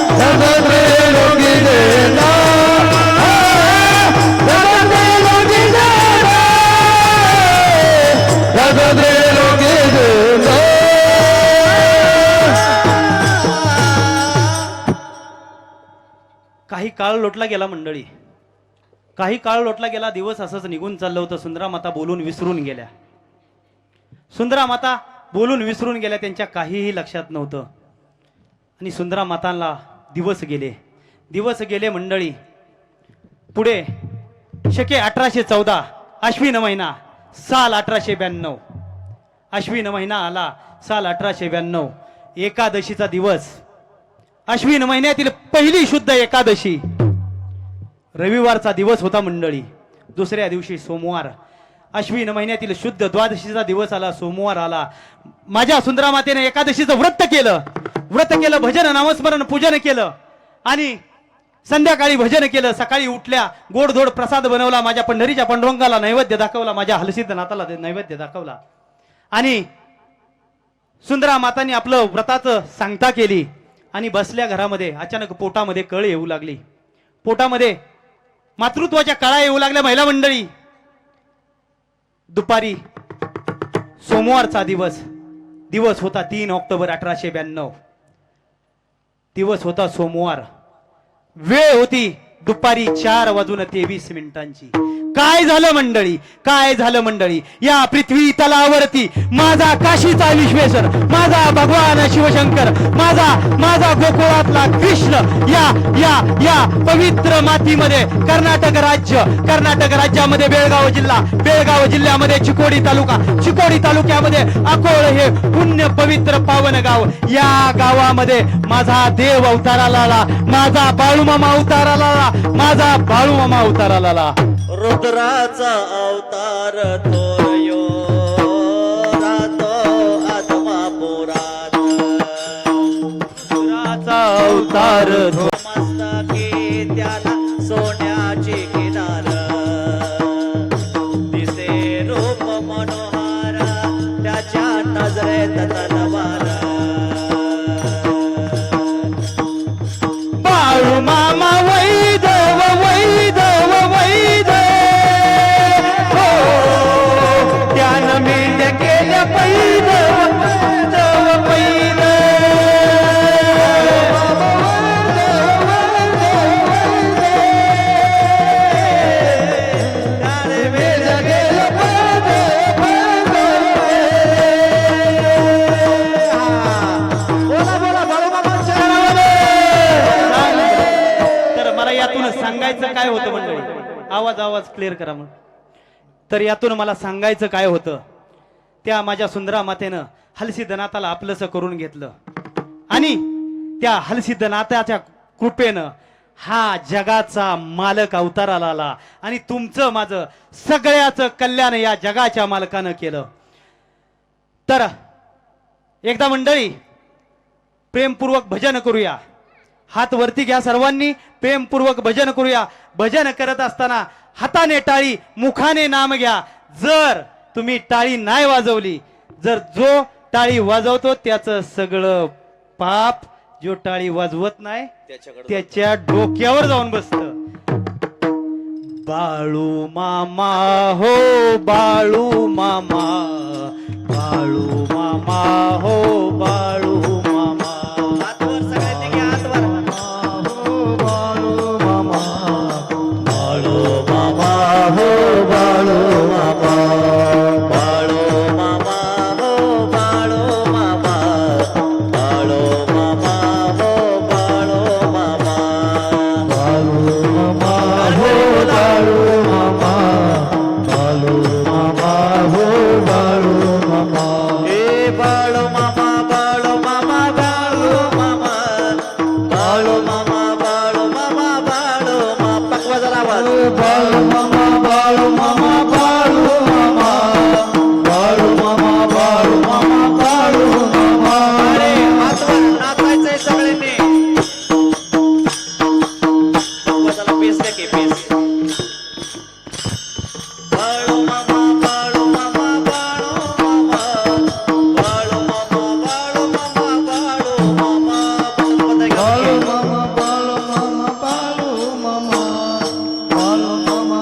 त्याचा तीन की झेंडा, त्याचा तीन की झेंडा, त्याचा तीन की झेंडा. काही काळ लोटला गेला मंडळी, काही काळ लोटला गेला. दिवस असंच निघून चाललं होतं. सुंदरा माता बोलून विसरून गेल्या. त्यांच्या काहीही लक्षात नव्हतं. आणि सुंदरा मातांना दिवस गेले मंडळी. पुढे शके 1814 अश्विन महिना साल 1892, अश्विन महिना आला साल 1892. एकादशीचा दिवस, अश्विन महिन्यातील पहिली शुद्ध एकादशी, रविवारचा दिवस होता मंडळी. दुसऱ्या दिवशी सोमवार, अश्विन महिन्यातील शुद्ध द्वादशीचा दिवस आला, सोमवार आला. माझ्या सुंदरा मातेने एकादशीचं व्रत केलं, भजन नामस्मरण पूजन केलं आणि संध्याकाळी भजन केलं. सकाळी उठल्या, गोडधोड प्रसाद बनवला, माझ्या पंढरीच्या पांडुरंगाला नैवेद्य दाखवला, माझ्या हलसिद्धनाथाला नैवेद्य दाखवला. आणि सुंदरा मातांनी आपलं व्रताचं सांगता केली आणि बसल्या घरामध्ये. अचानक पोटामध्ये कळ येऊ लागली, पोटामध्ये मातृत्वाच्या कळा येऊ लागल्या महिला मंडळी. दुपारी सोमवारचा दिवस होता 3 ऑक्टोबर 1892. दिवस होता सोमवार, वेळ होती दुपारी 4:23 काय झालं मंडळी, काय झालं मंडळी? या पृथ्वी तलावरती माझा काशीचा विश्वेश्वर, माझा भगवान शिवशंकर, माझा गोकुळातला कृष्ण या या या पवित्र मातीमध्ये कर्नाटक राज्यामध्ये बेळगाव जिल्ह्यामध्ये चिकोडी तालुक्यामध्ये अकोळ हे पुण्य पवित्र पावन गाव, या गावामध्ये माझा देव अवताराला आला, माझा बाळूमामा अवताराला आला, माझा बाळूमामा अवताराला आला. रुद्राचा अवतार तोरयो रातो आत्मा पुरात रुद्राचा अवतार मस्तकी त्याला सोन्याची किनार दिसे रूप मनोहार त्याच्या नजरेत तलवार बाळूमामा वैदव वैदव वैद हो त्यानं मेंढ्या केल्या पैदव पैद तर मला यातून सांगायचं काय होतं मंडळी, आवाज क्लिअर करा मग. तर यातून मला सांगायचं काय होतं, त्या माझ्या सुंदरा मातेनं हलसिद्धनाथाला आपलंसं करून घेतलं आणि त्या हलसिद्धनाथाच्या कृपेनं हा जगाचा मालक अवताराला आला आणि तुमचं माझं सगळ्याचं कल्याण या जगाच्या मालकानं केलं. तर एकदा मंडळी प्रेमपूर्वक भजन करूया, हात वरती घ्या सर्वांनी, प्रेमपूर्वक भजन करूया. भजन करत असताना हाताने टाळी, मुखाने नाम घ्या. जर तुम्ही टाळी नाही वाजवली, जर जो टाळी वाजवतो त्याचं सगळं पाप, जो टाळी वाजवत नाही त्याच्या डोक्यावर जाऊन बसत. बाळू मामा हो बाळू मामा, बाळू मामा हो बाळू मामा, हातवर सगळ्यांनी घ्या हातवर बाळू मामा, बाळू मामा हो बाळू मामा, बाळो मामा हो बाळो मामा, बाळो मामा हो बाळो मामा, बाळू मामा हो बाळू मामा, बाळू मामा हो बाळू मामा. हे बाळो मामा बाळो मामा बाळो मामा, बाळो मामा बाळो मामा बाळो मामा, पकवा जरा आवाज. बाळू मामा, बाळू मामा, बाळू मामा, बाळू मामा, बाळू मामा, बाळू मामा. अरे हातवर नाचायचंय सगळ्यांनी. पकवा जरा पेस द्या की पेस. बाळो मामा बाळो मामा बाळो मामा, बाळो मामा बाळो मामा बाळो मामा, पकवा जरा बाळू घ्या. मामा, बाळू मामा, बाळू मामा, बाळू मामा,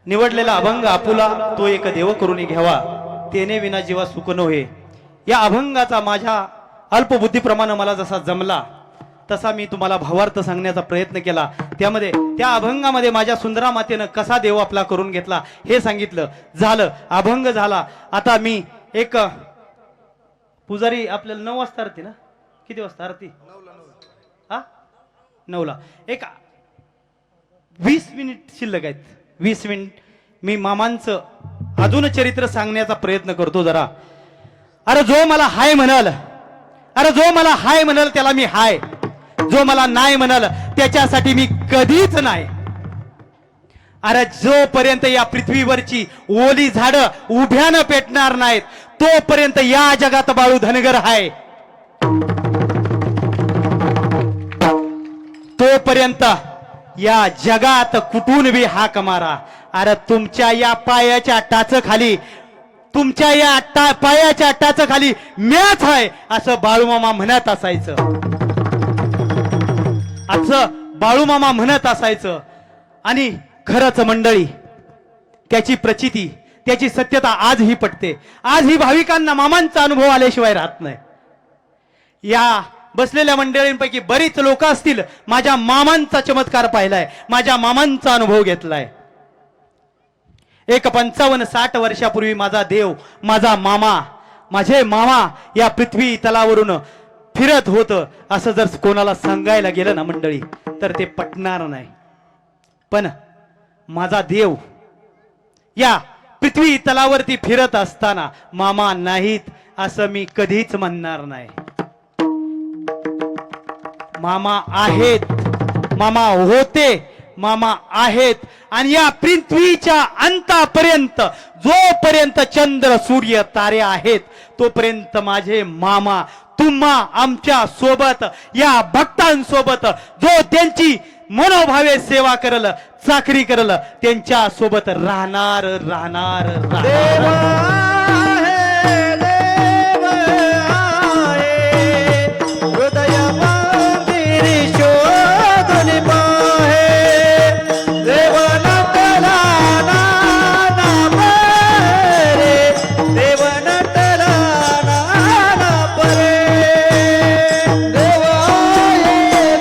निवडलेला अभंग आपुला तो एक देव करून घ्यावा, तेने विना जीवा सुख नव्हे. या अभंगाचा माझ्या अल्पबुद्धीप्रमाणे मला जसा जमला तसा मी तुम्हाला भावार्थ सांगण्याचा प्रयत्न केला. त्यामध्ये त्या अभंगामध्ये माझ्या सुंदरा मातेनं कसा देव आपला करून घेतला हे सांगितलं. झालं, अभंग झाला. आता मी एक पुजारी आपल्याला 9 वाजता आरती ना, किती वाजता आरती? 9ला. एक 20 मिनिट शिल्लक आहेत. 20 मिनिट मी मामांचं अजून चरित्र सांगण्याचा प्रयत्न करतो जरा. अरे जो मला हाय म्हणाल, अरे जो मला हाय म्हणाल त्याला मी हाय, जो मला नाही म्हणाल त्याच्यासाठी मी कधीच नाही. अरे जोपर्यंत या पृथ्वीवरची ओली झाडं उभ्यानं पेटणार नाहीत तोपर्यंत या जगात बाळू धनगर हाय. तोपर्यंत या जगात कुठून बी हाक मारा. अरे तुमच्या या पायाच्या टाचखाली, तुमच्या या पायाच्या टाचखाली म्याच आहे असं बाळूमामा म्हणत असायचं. असं बाळूमामा म्हणत असायचं. आणि खरंच मंडळी त्याची प्रचिती, त्याची सत्यता आजही पटते. आजही भाविकांना मामांचा अनुभव आल्याशिवाय राहत नाही. या बसलेल्या मंडळींपैकी बरीच लोक असतील माझ्या मामांचा चमत्कार पाहिलाय, माझ्या मामांचा अनुभव घेतलाय. एक 55-60 वर्षापूर्वी माझा देव, माझा मामा, माझे मामा या पृथ्वी तलावरून फिरत होतं असं जर कोणाला सांगायला गेलं ना मंडळी तर ते पटणार नाही. पण माझा देव या पृथ्वी तलावरती फिरत असताना मामा नाहीत असं मी कधीच म्हणणार नाही. मामा आहेत, मामा होते, मामा आहेत. आणि या पृथ्वीच्या अंतापर्यंत जोपर्यंत चंद्र सूर्य तारे आहेत तोपर्यंत माझे मामा तुम्हा आमच्या सोबत, या भक्तांसोबत जो त्यांची मनोभावे सेवा करल, चाकरी करल त्यांच्या सोबत राहणार राहणार देव आहे, देव आहे, हृदय मंदिरी शोधून पाहे. देव नटला नाना परे, देव नटला नाना परे. देव आहे,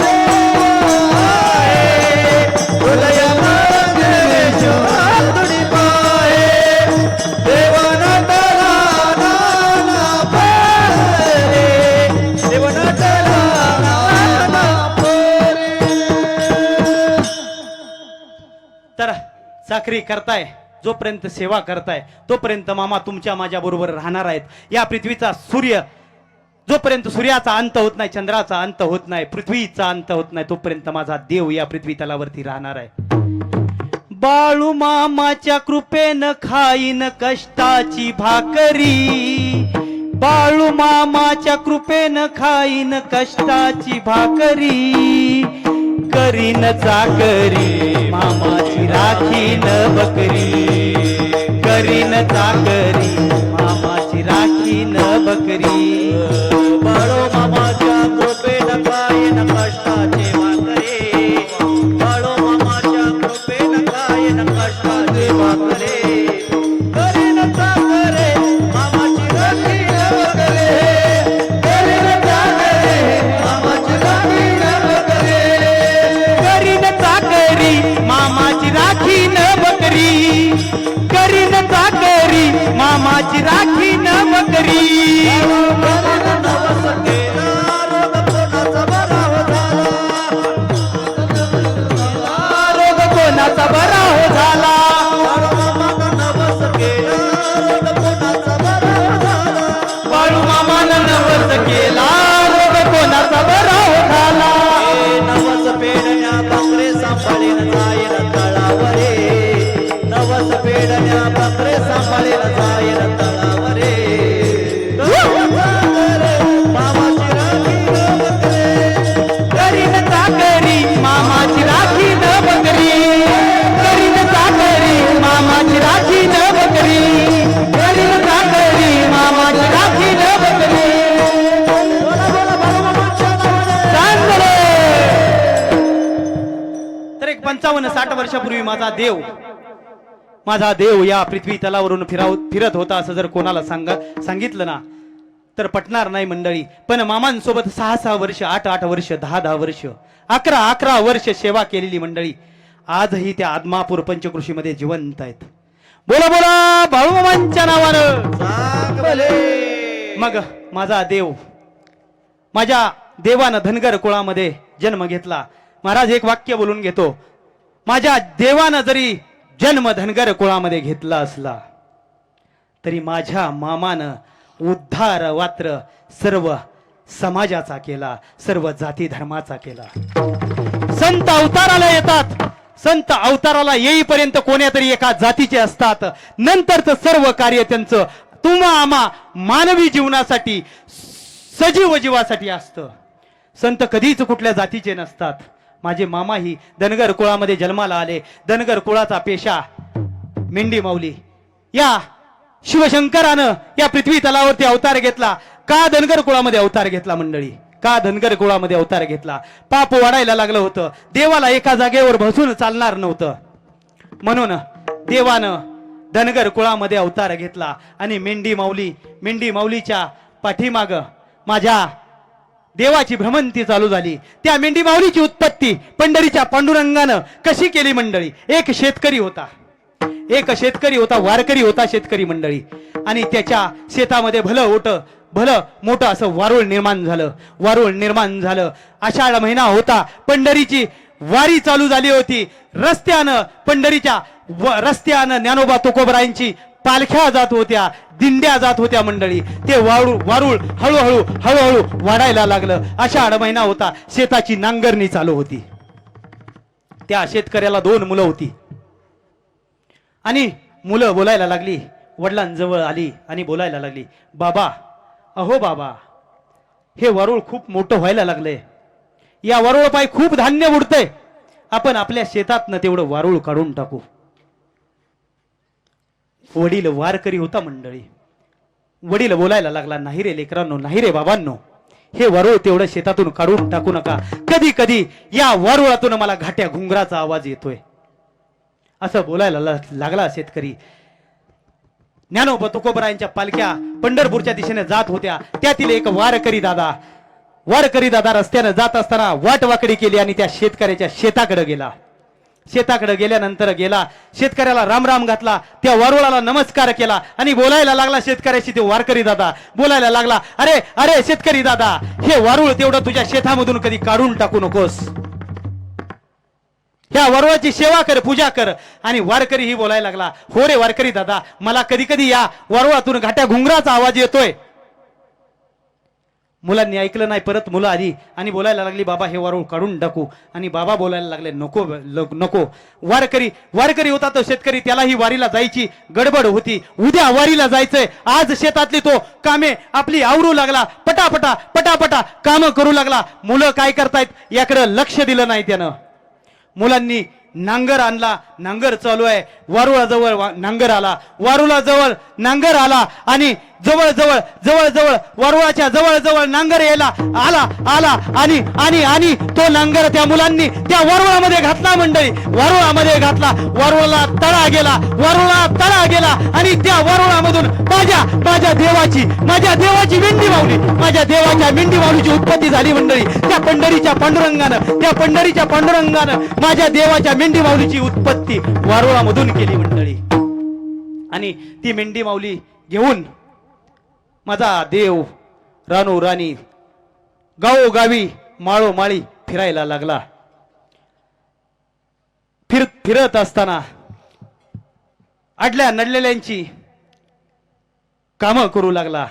देव आहे, हृदय मंदिरी शोधून पाहे. देव नटला नाना परे, देव नटला नाना परे. तर चाकरी करताय, जोपर्यंत सेवा करताय तोपर्यंत मामा तुमच्या माझ्या बरोबर राहणार आहेत. या पृथ्वीचा सूर्य जोपर्यंत सूर्याचा अंत होत नाही, चंद्राचा अंत होत नाही, पृथ्वीचा अंत होत नाही तोपर्यंत माझा देव या पृथ्वी तलावरती राहणार आहे. बाळू मामाच्या कृपेनं खाईन कष्टाची भाकरी, बाळू मामाच्या कृपेनं खाईन कष्टाची भाकरी. करीन चाकरी मामाची राखीन बकरी, करीन चाकरी मामाची राखीन बकरी. बाळो मामाच्या कृपेनं खाईन कष्टाचे भाकरे, बाळो मामाच्या कृपेनं खाईन कष्टाचे भाकरे. करीन चाकरे मामाची राखीन बकरे, करीन चाकरे मामाची राखीन बकरे. करीन चाकरी मामाची राखीन बकरी, करीन चाकरी मामाची राखीन बकरी. नवस केला रोग कोणाचा बरा हो झाला, रोग कोणाचा बरा हो झाला, बाळो मामानं नवस केला रोग कोणाचा बरा हो झाला. बाळू मामानं नवस केला रोग कोणाचा बरा हो झाला. नवस पेडण्या बकरे सांभाळीन जाईल तळावरे, नवस पेडण्या बकरे सांभाळीन जाईल तळावरे. मामाची राखीन बकरे, करीन चाकरी मामाची राखीन बकरी, करीन चाकरी मामाची राखीन बकरी, करीन चाकरी मामाची राखीन बकरी. चांगले. तर एक 55-60 वर्षापूर्वी माझा देव माझा देव या पृथ्वी तलावरून फिरत होता असं जर कोणाला सांगितलं ना तर पटणार नाही मंडळी. पण मामांसोबत 6-6 वर्ष, 8-8 वर्ष, 10-10 वर्ष, 11-11 वर्ष सेवा केलेली मंडळी आजही त्या आदमापूर पंचकृषीमध्ये जिवंत आहेत. बोला बोला बाळूमामांच्या नावानं. सांग भले. मग माझा देव, माझ्या देवानं धनगर कुळामध्ये जन्म घेतला. महाराज एक वाक्य बोलून घेतो. माझ्या देवानं जरी जन्म धनगर कुळामध्ये घेतला असला तरी माझ्या मामानं उद्धार वात्र सर्व समाजाचा केला, सर्व जाती धर्माचा केला. संत अवताराला येतात, संत अवताराला येईपर्यंत कोण्या तरी एका जातीचे असतात, नंतरचं सर्व कार्य त्यांचं तुम्हा आम्हा मानवी जीवनासाठी सजीव जीवासाठी असतं. संत कधीच कुठल्या जातीचे नसतात. माझे मामाही धनगर कुळामध्ये जन्माला आले. धनगर कुळाचा पेशा मेंढी माऊली. या शिवशंकरानं या पृथ्वी तलावरती अवतार घेतला. का धनगर कुळामध्ये अवतार घेतला मंडळी? का धनगर कुळामध्ये अवतार घेतला? पाप वाढायला लागलं होतं. देवाला एका जागेवर बसून चालणार नव्हतं. म्हणून देवानं धनगर कुळामध्ये अवतार घेतला आणि मेंढी माऊलीच्या पाठीमाग माझ्या देवाची भ्रमंती चालू झाली. त्या मेंढी माऊलीची उत्पत्ती पंढरीच्या पांडुरंगानं कशी केली मंडळी? एक शेतकरी होता, वारकरी होता शेतकरी मंडळी. आणि त्याच्या शेतामध्ये भलं मोठं असं वारुळ निर्माण झालं. आषाढ महिना होता, पंढरीची वारी चालू झाली होती. रस्त्यानं ज्ञानोबा तुकोबरायांची पालख्या जात होत्या, दिंड्या जात होत्या मंडळी. ते वारुळ हळूहळू वाढायला लागलं. आषाढ महिना होता, शेताची नांगरणी चालू होती. त्या शेतकऱ्याला 2 मुलं होती आणि मुलं बोलायला लागली. वडिलांजवळ आली आणि बोलायला लागली, बाबा, अहो बाबा, हे वारुळ खूप मोठं व्हायला लागलंय. या वारुळापायी खूप धान्य उडतंय. आपण आपल्या शेतातनं तेवढं वारुळ काढून टाकू. वडील वारकरी होता मंडळी. वडील बोलायला लागला, नाही रे लेकरांनो, नाही रे बाबांनो, हे वारुळ तेवढं शेतातून काढून टाकू नका. कधी कधी या वारुळातून मला घाट्या घुंगराचा आवाज येतोय. असं बोलायला लागला शेतकरी. ज्ञानोबा तुकोबरायांच्या पालख्या पंढरपूरच्या दिशेने जात होत्या. त्यातील एक वारकरी दादा रस्त्याने जात असताना वाटवाकडी केली आणि त्या शेतकऱ्याच्या शेताकडे गेला. शेताकडे गेल्यानंतर शेतकऱ्याला राम घातला, त्या वारुळाला नमस्कार केला आणि बोलायला लागला शेतकऱ्याशी. तो वारकरी दादा बोलायला लागला, अरे शेतकरी दादा, हे वारुळ तेवढं तुझ्या शेतामधून कधी काढून टाकू नकोस. ह्या वारुळाची सेवा कर, पूजा कर. आणि वारकरी ही बोलायला लागला, हो रे वारकरी दादा, मला कधी कधी या वारुळातून घाट्या घुंगराचा आवाज येतोय. मुलांनी ऐकलं नाही. परत मुलं आली आणि बोलायला लागली, बाबा हे वारुळ काढून टाकू. आणि बाबा बोलायला लागले, नको. वारकरी होता तो शेतकरी. त्यालाही वारीला जायची गडबड होती. उद्या वारीला जायचंय. आज शेतातली तो कामे आपली आवरू लागला. पटापटा काम करू लागला. मुलं काय करतायत याकडे लक्ष दिलं नाही त्यानं. मुलांनी नांगर आणला. नांगर चालू आहे. वारुळाजवळ नांगर आला आणि जवळ वारुळाच्या जवळ नांगर यायला आला आणि तो नांगर त्या मुलांनी त्या वारुळामध्ये घातला मंडळी. वारुळामध्ये घातला. वारुळाला तळा गेला आणि त्या वारुळामधून माझ्या देवाची मेंढी माऊली, माझ्या देवाच्या मेंढी माऊलीची उत्पत्ती झाली मंडळी. त्या पंढरीच्या पांडुरंगानं माझ्या देवाच्या मेंढी माऊलीची उत्पत्ती वारुळामधून केली मंडळी. आणि ती मेंढी माऊली घेऊन माझा देव राणी गावोगावी माळोमाळी फिरायला लागला. फिरत असताना अडल्या नडलेल्यांची कामं करू लागला.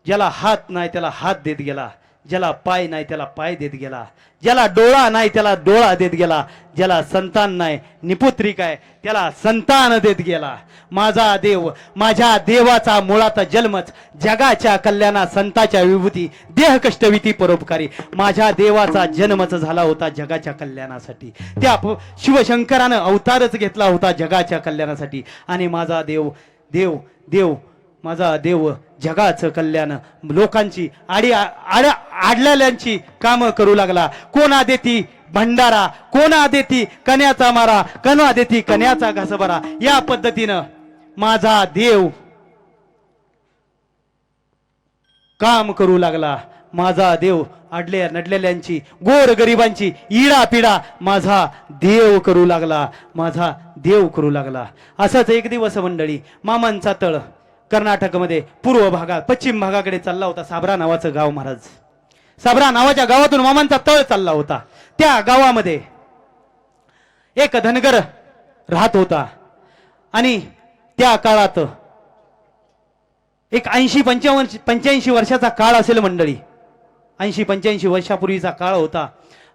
ज्याला हात नाही त्याला हात देत गेला, ज्याला पाय नाही त्याला पाय देत गेला, ज्याला डोळा नाही त्याला डोळा देत गेला, ज्याला संतान नाही निपुत्रिक आहे त्याला संतान देत गेला. माझा देव, माझ्या देवाचा मुळात जन्मच जगाच्या कल्याणा संताच्या विभूती देह कष्टविती परोपकारी. माझ्या देवाचा जन्मच झाला होता जगाच्या कल्याणासाठी. त्या शिवशंकरानं अवतारच घेतला होता जगाच्या कल्याणासाठी. आणि माझा देव माझा देव जगाचं कल्याण, लोकांची आडल्याल्यांची कामं करू लागला. कोणा देती भंडारा, कोणा देती कन्याचा मारा, कणा देती कन्याचा घासभरा. या पद्धतीनं माझा देव काम करू लागला. माझा देव अडल्या नडलेल्यांची, गोर गरिबांची इडा माझा देव करू लागला. माझा देव करू लागला. असाच एक दिवस मंडळी, मामांचा तळ कर्नाटकमध्ये पूर्व भागात पश्चिम भागाकडे चालला होता. साबरा नावाचं गाव महाराज. साबरा नावाच्या गावातून मामांचा तळ चालला होता. त्या गावामध्ये एक धनगर राहत होता आणि त्या काळात एक 80-85 वर्षाचा काळ असेल मंडळी. 80-85 वर्षापूर्वीचा काळ होता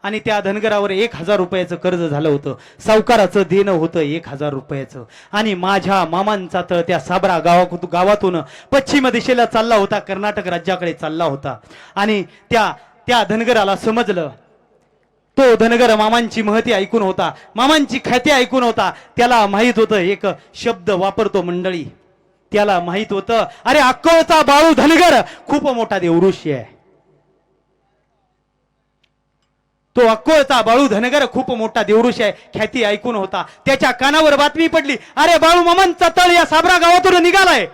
आणि त्या धनगरावर 1000 रुपयाचं कर्ज झालं होतं. सावकाराचं देणं होतं 1000 रुपयाचं. आणि माझ्या मामांचा तळ त्या साबरा गावातून पश्चिम दिशेला चालला होता, कर्नाटक राज्याकडे चालला होता. आणि त्या धनगराला समजलं, तो धनगर मामांची महती ऐकून होता, मामांची ख्याती ऐकून होता. त्याला माहित होतं एक शब्द वापरतो मंडळी, त्याला माहित होतं अरे अक्कोळचा बाळू धनगर खूप मोठा देवऋषी आहे. तो अक्कोळचा बाळू धनगर खूप मोठा देवऋषी आहे, ख्याती ऐकून होता. त्याच्या कानावर बातमी पडली, अरे बाळू मामांचा तळ या साबरा गावातून निघालाय.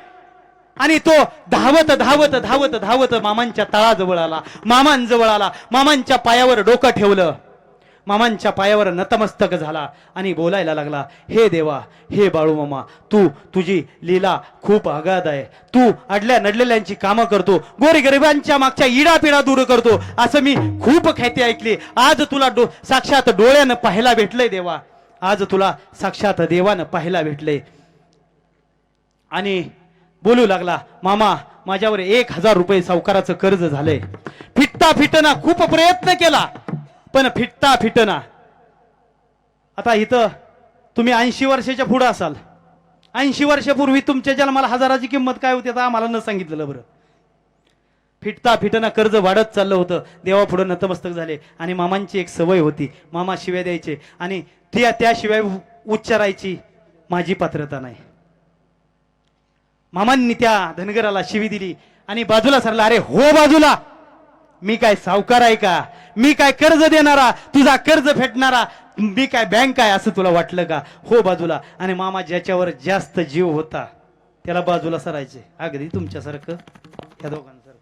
आणि तो धावत धावत धावत धावत मामांच्या तळाजवळ आला. मामांजवळ आला, मामांच्या पायावर डोकं ठेवलं, मामांच्या पायावर नतमस्तक झाला आणि बोलायला लागला, हे देवा, हे बाळू मामा, तुझी लीला खूप अगाध आहे. तू अडल्या नडलेल्यांची कामं करतो, गोरगरिबांच्या मागच्या इडापिडा दूर करतो, असं मी खूप ख्याती ऐकली. आज तुला साक्षात डोळ्यानं पाहायला भेटलंय देवा, आज तुला साक्षात देवानं पाहायला भेटलंय. आणि बोलू लागला, मामा, माझ्यावर 1000 रुपये सावकाराचं कर्ज झालंय. फिटता फिटना खूप प्रयत्न केला, पण फिटता फिटना. आता इथं तुम्ही 80 वर्षाच्या पुढे असाल. 80 वर्षापूर्वी तुमच्या जन्माला 1000ची किंमत काय होती आता आम्हाला न सांगितलं बरं. फिटता फिटना कर्ज वाढत चाललं होतं. देवापुढे नतमस्तक झाले. आणि मामांची एक सवय होती, मामा शिव्या द्यायचे आणि त्या शिवाय उच्चारायची, माझी पात्रता नाही. मामांनी त्या धनगराला शिवी दिली आणि बाजूला सरला. अरे हो बाजूला, मी काय सावकार आहे का? मी काय कर्ज देणारा, तुझा कर्ज फेडणारा? मी काय बँक आहे असं तुला वाटलं का? हो बाजूला. आणि मामा ज्याच्यावर जास्त जीव होता त्याला बाजूला सरायचे, अगदी तुमच्यासारखं, त्या दोघांसारखं.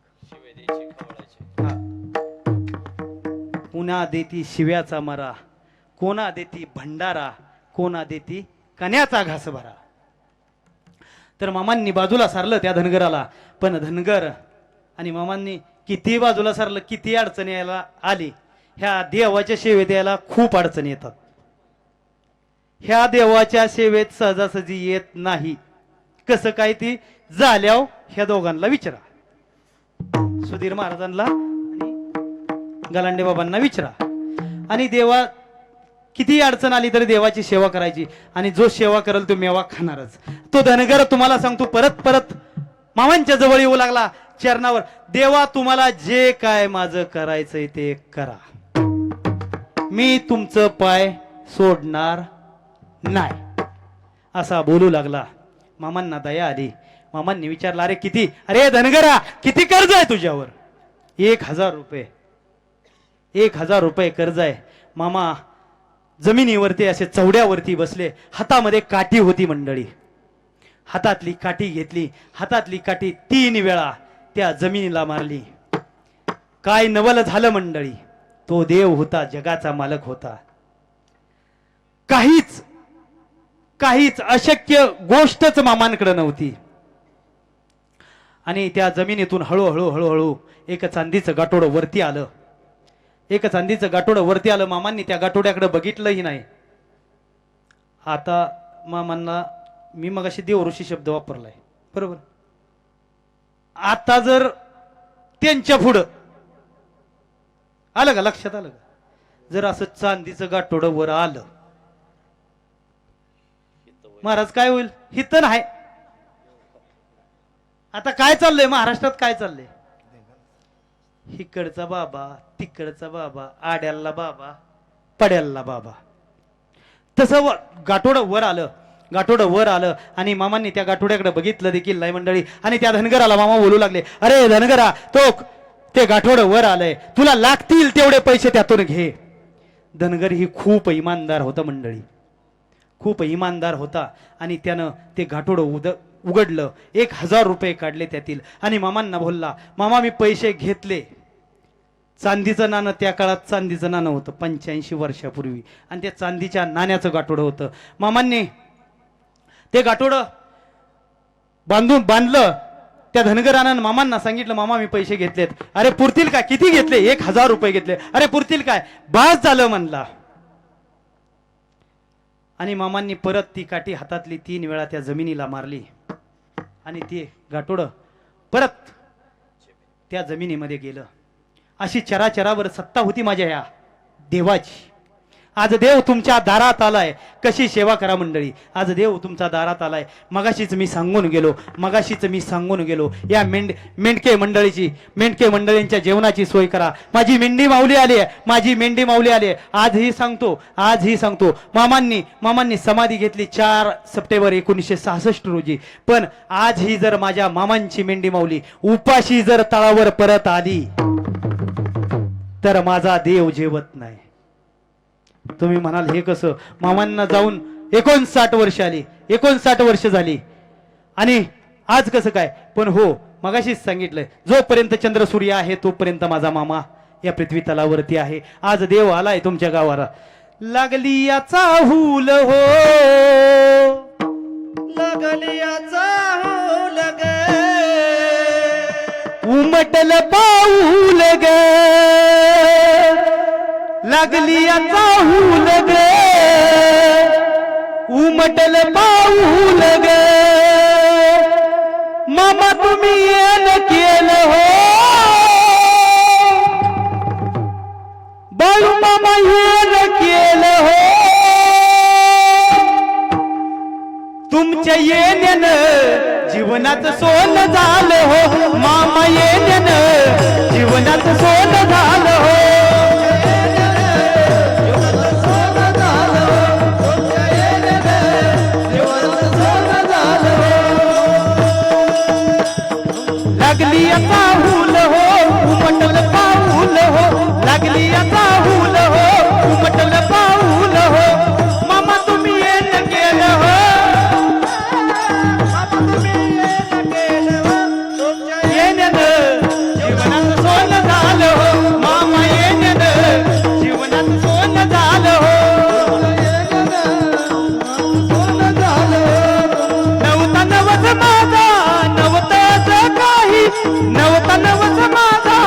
पुन्हा देती शिव्याचा मरा, कोणा देती भंडारा, कोणा देती कन्याचा घास भरा. तर मामांनी बाजूला सारलं त्या धनगराला. पण धनगर आणि मामांनी किती बाजूला सारलं, किती अडचणी यायला आली. ह्या देवाच्या सेवेत यायला खूप अडचणी येतात. ह्या देवाच्या सेवेत सहजासहजी येत नाही. कसं काय ती झाल्यावर ह्या दोघांना विचारा, सुधीर महाराजांना आणि गलांडे बाबांना विचारा. आणि देवा किती अडचण आली तरी देवाची सेवा करायची. आणि जो सेवा करेल तो मेवा खाणारच. तो धनगर तुम्हाला सांगतो परत परत मामांच्या जवळ येऊ लागला, चरणावर, देवा तुम्हाला जे काय माझं करायचंय ते करा, मी तुमचं पाय सोडणार नाही, असा बोलू लागला. मामांना दया आली. मामांनी विचारलं, अरे किती? अरे धनगरा, किती कर्ज आहे तुझ्यावर? 1000 रुपये. 1000 रुपये कर्ज आहे. मामा जमिनीवरती असे चौड्यावरती बसले, हातामध्ये काठी होती मंडळी. हातातली काठी घेतली, हातातली काठी 3 वेळा त्या जमिनीला मारली. काय नवल झालं मंडळी, तो देव होता, जगाचा मालक होता. काहीच अशक्य गोष्टच मामांकडे नव्हती. आणि त्या जमिनीतून हळूहळू एक चांदीचं गाठोडं वरती आलं. एक चांदीचं गाठोडं वरती आलं. मामांनी त्या गाठोड्याकडे बघितलंही नाही. आता मामांना मी मगाशी देवऋषी शब्द वापरलाय बरोबर. आता जर त्यांच्या पुढं आलं का, लक्षात आलं का, जर असं चांदीचं गाठोडं वर आलं, महाराज काय होईल? हित नाही. आता काय चाललंय महाराष्ट्रात, काय चाललंय? इकडचा बाबा, तिकडचा बाबा, आड्याला बाबा, पड्याला बाबा. तसं गाठोडं वर आलं. गाठोडं वर आलं आणि मामांनी त्या गाठोड्याकडे बघितलं देखील नाही मंडळी. आणि त्या धनगराला मामा बोलू लागले, अरे धनगरा, ते गाठोडं वर आलंय, तुला लागतील तेवढे पैसे त्यातून घे. धनगर ही खूप इमानदार होता मंडळी, खूप इमानदार होता. आणि त्यानं ते गाठोडं उघडलं, 1000 रुपये काढले त्यातील आणि मामांना बोलला, मामा मी पैसे घेतले. चांदीचं नाणं, त्या काळात चांदीचं नाणं होतं 85 वर्षापूर्वी, आणि त्या चांदीच्या नाण्याचं गाठोडं होतं. मामांनी ते गाठोडं बांधलं. त्या धनगरानं मामांना सांगितलं, मामा मी पैसे घेतलेत. अरे पुरतील काय? किती घेतले? 1000 रुपये घेतले. अरे पुरतील काय? बास झालं म्हणला. आणि मामांनी परत ती काठी हातातली 3 वेळा त्या जमिनीला मारली आणि ते गाठोडं परत त्या जमिनीमध्ये गेलं. अशी चराचरावर सत्ता होती माझ्या या देवाची. आज देव तुमच्या दारात आलाय, कशी सेवा करा मंडळी. आज देव तुमच्या दारात आलाय. मगाशीच मी सांगून गेलो या मेंढके मंडळींच्या जेवणाची सोय करा. माझी मेंढी माऊली आली आहे. आजही सांगतो मामांनी समाधी घेतली 4 सप्टेंबर 1966 रोजी. पण आजही जर माझ्या मामांची मेंढी माऊली उपाशी जर तळावर परत आली तर माझा देव जेवत नाही. तुम्ही म्हणाल हे कसं? मामांना जाऊन 59 वर्ष आली, 59 वर्ष झाली आणि आज कसं काय? पण हो, मगाशीच सांगितलंय, जोपर्यंत चंद्र सूर्य आहे तोपर्यंत माझा मामा या पृथ्वी तलावरती आहे. आज देव आलाय तुमच्या गावाला. लागली याचा हूल हो, लागली याचा हूल ग, उमटल पाऊल ग. लागली याचा हूल ग, उमटल पाऊल ग. मामा तुम्ही येन केलं हो, बाळू मामा येन केलं हो. तुमच्या येण्यानं जीवनात सोनं झालं हो, मामा येण्यानं जीवनात सोनं झालं हो. लागली आता हूल हो, उमटल पाऊल हो. लागली आता हूल हो, उमटल पाऊल हो. मामा तुम्ही येन केलं हो, येण्यानं जीवनात सोनं झालं हो. मामा येण्यानं जीवनात सोनं झालं हो. नवता नवस माझा नवताच काही, नवता नवस माझा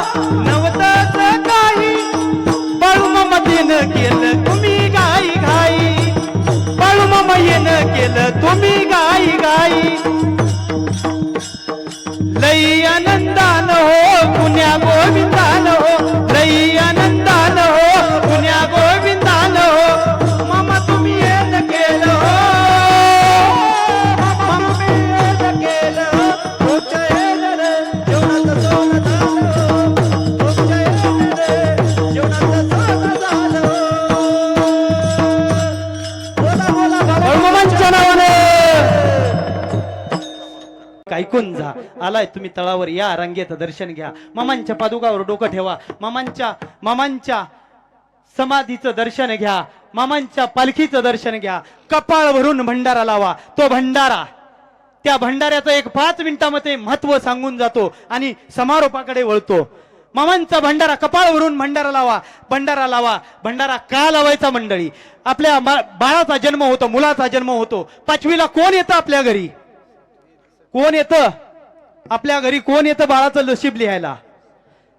नवताच काही. बाळू मामा येणं केलं तुम्ही गाई घाई, बाळू मामा येणं केलं तुम्ही गाई घाई. लई आनंदान हो पुण्या गोविंदान हो, लई आनंदान हो पुण्या गोविंदान हो. मामा तुम्ही येणं केलं हो, मामा तुम्ही येणं केलं हो. तुमच्या येण्यानं जीवनात सोनं झालं हो, तुमच्या येण्यानं जीवनात सोनं झालं हो. बोला बोला बाबा. हनुमानच्या नावाने ऐकून जा. आलाय तुम्ही तळावर, या रांगेत दर्शन घ्या. मामांच्या पादुकावर डोकं ठेवा. मामांच्या समाधीचं दर्शन घ्या. मामांच्या पालखीचं दर्शन घ्या. कपाळ भरून भंडारा लावा. तो भंडारा, त्या भंडाऱ्याचं एक 5 मिनिटामध्ये महत्व सांगून जातो आणि समारोपाकडे वळतो. मामांचा भंडारा, कपाळवरून भंडारा लावा. भंडारा का लावायचा मंडळी? आपल्या बाळाचा जन्म होतो, मुलाचा जन्म होतो. 5वीला कोण येतं आपल्या घरी? कोण येतं आपल्या घरी? कोण येतं बाळाचं नशीब लिहायला?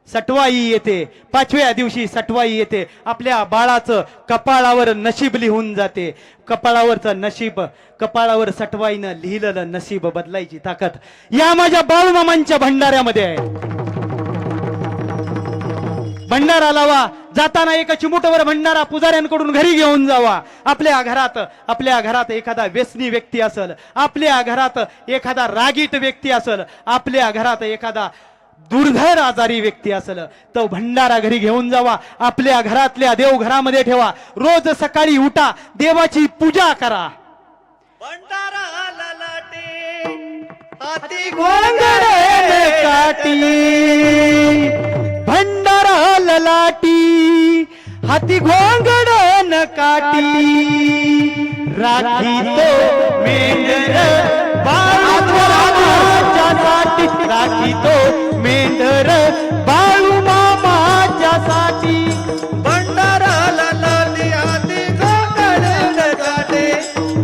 सटवाई येते. 5व्या दिवशी सटवाई येते. आपल्या बाळाचं कपाळावर नशीब लिहून जाते. कपाळावरचं नशीब, कपाळावर सटवाईनं लिहिलेलं नशीब बदलायची ताकद या माझ्या बाळूमामांच्या भंडाऱ्यामध्ये आहे. भंडारा लावा. जाताना एक चिमुटवर भंडारा पुजाऱ्यांकडून घरी घेऊन जावा. आपल्या घरात एखादा व्यसनी व्यक्ती असेल, आपल्या घरात एखादा रागीट व्यक्ती असेल, आपल्या घरात एखादा दुर्धर आजारी व्यक्ती असेल, तो भंडारा घरी घेऊन जावा. आपल्या घरातल्या देवघरामध्ये ठेवा. रोज सकाळी उठा, देवाची पूजा करा. भंडारा ललाटे हाती घोंगडे काठी, भंडारा ललाटी हाती घोंगड न काठी राखी तो मेंढर बाळू मामाच्यासाठी राखी तो मेंढर बाळू मामाच्यासाठी भंडाराला लाली आधी गोकडे न काटे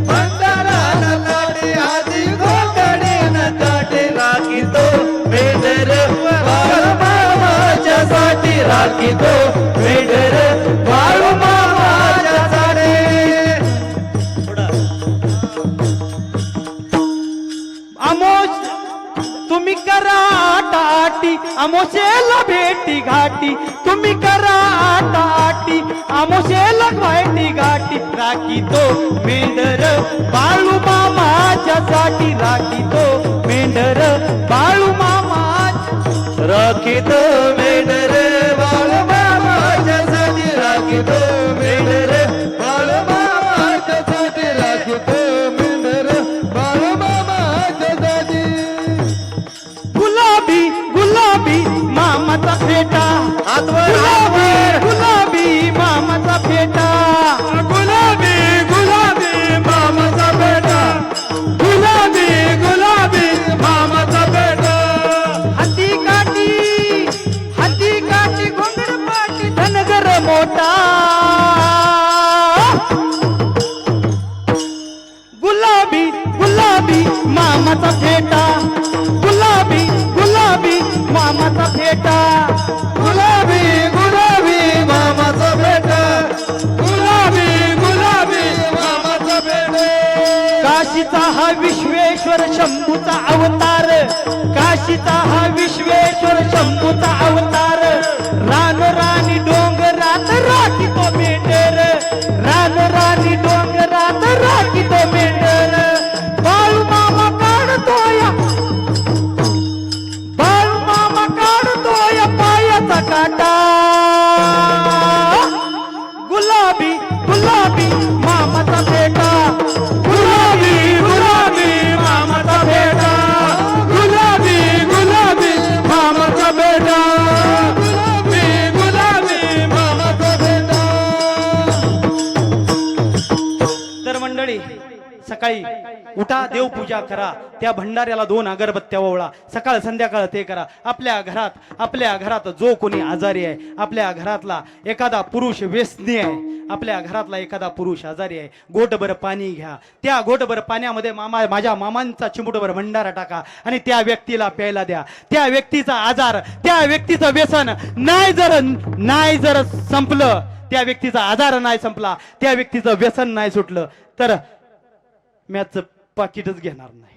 भंडाराला लाली आधी गोकडे न काटे राखी तो मेंढर बाळू मामाच्यासाठी राखी तो मेंढर बाळू मामाच्यासाठी आमोश तुम्ही करा आटाटी आमोशेला भेटी घाटी तुम्ही करा आटाटी आमोशेला भेटी घाटी राखी तो मेंढर बाळू मामाच्यासाठी राखी तो मेंढर बाळू मामा राखी तो मेंढर बाळू मामाच्यासाठी राखी तो मेंढर बाळू मामाच्यासाठी राखी तो मेंढर बाळू मामाच्यासाठी गुलाबी गुलाबी मामाचा फेटा गुलाबी गुलाबी मामाचा फेटा गुलाबी गुलाबी मामाचा बेटा गुलाबी गुलाबी मामाचा बेटा हाती काठी घोंगड पाटी धनगर मोठा गुलाबी गुलाबी मामाचा फेटा गुलाबी गुलाबी मामाचा फेटा गुलाबी गुलाबी मामाचा बेटा गुलाबी गुलाबी मामाचा बेटा काशीचा हा विश्वेश्वर शंभूचा अवतार काशीचा हा विश्वेश्वर शंभूचा अवतार रान राणी डोंगरात राखी तो मेंढर रान राणी डोंगरात राखी तो मेंढर बाळू मामा काढतोय बाळू मामा काढतोय पायाचा काटा गुलाबी गुलाबी मामाचा बेटा गुलाबी गुलाबी मामाचा बेटा गुलाबी गुलाबी मामाचा बेटा गुलाबी गुलाबी मामाचा बेटा तर मंडळी सकाळी उठा देवपूजा करा त्या भंडाऱ्याला 2 अगरबत्त्या ओवळा सकाळ संध्याकाळ ते करा आपल्या घरात जो कोणी आजारी आहे आपल्या घरातला एखादा पुरुष व्यसनी आहे आपल्या घरातला एखादा पुरुष आजारी आहे गोटभर पाणी घ्या त्या गोटभर पाण्यामध्ये माझ्या मामांचा चिमुटभर भंडारा टाका आणि त्या व्यक्तीला प्यायला द्या त्या व्यक्तीचा आजार त्या व्यक्तीचं व्यसन नाही जर संपलं त्या व्यक्तीचा आजार नाही संपला त्या व्यक्तीचं व्यसन नाही सुटलं तर मॅच पाकिटच घेणार नाही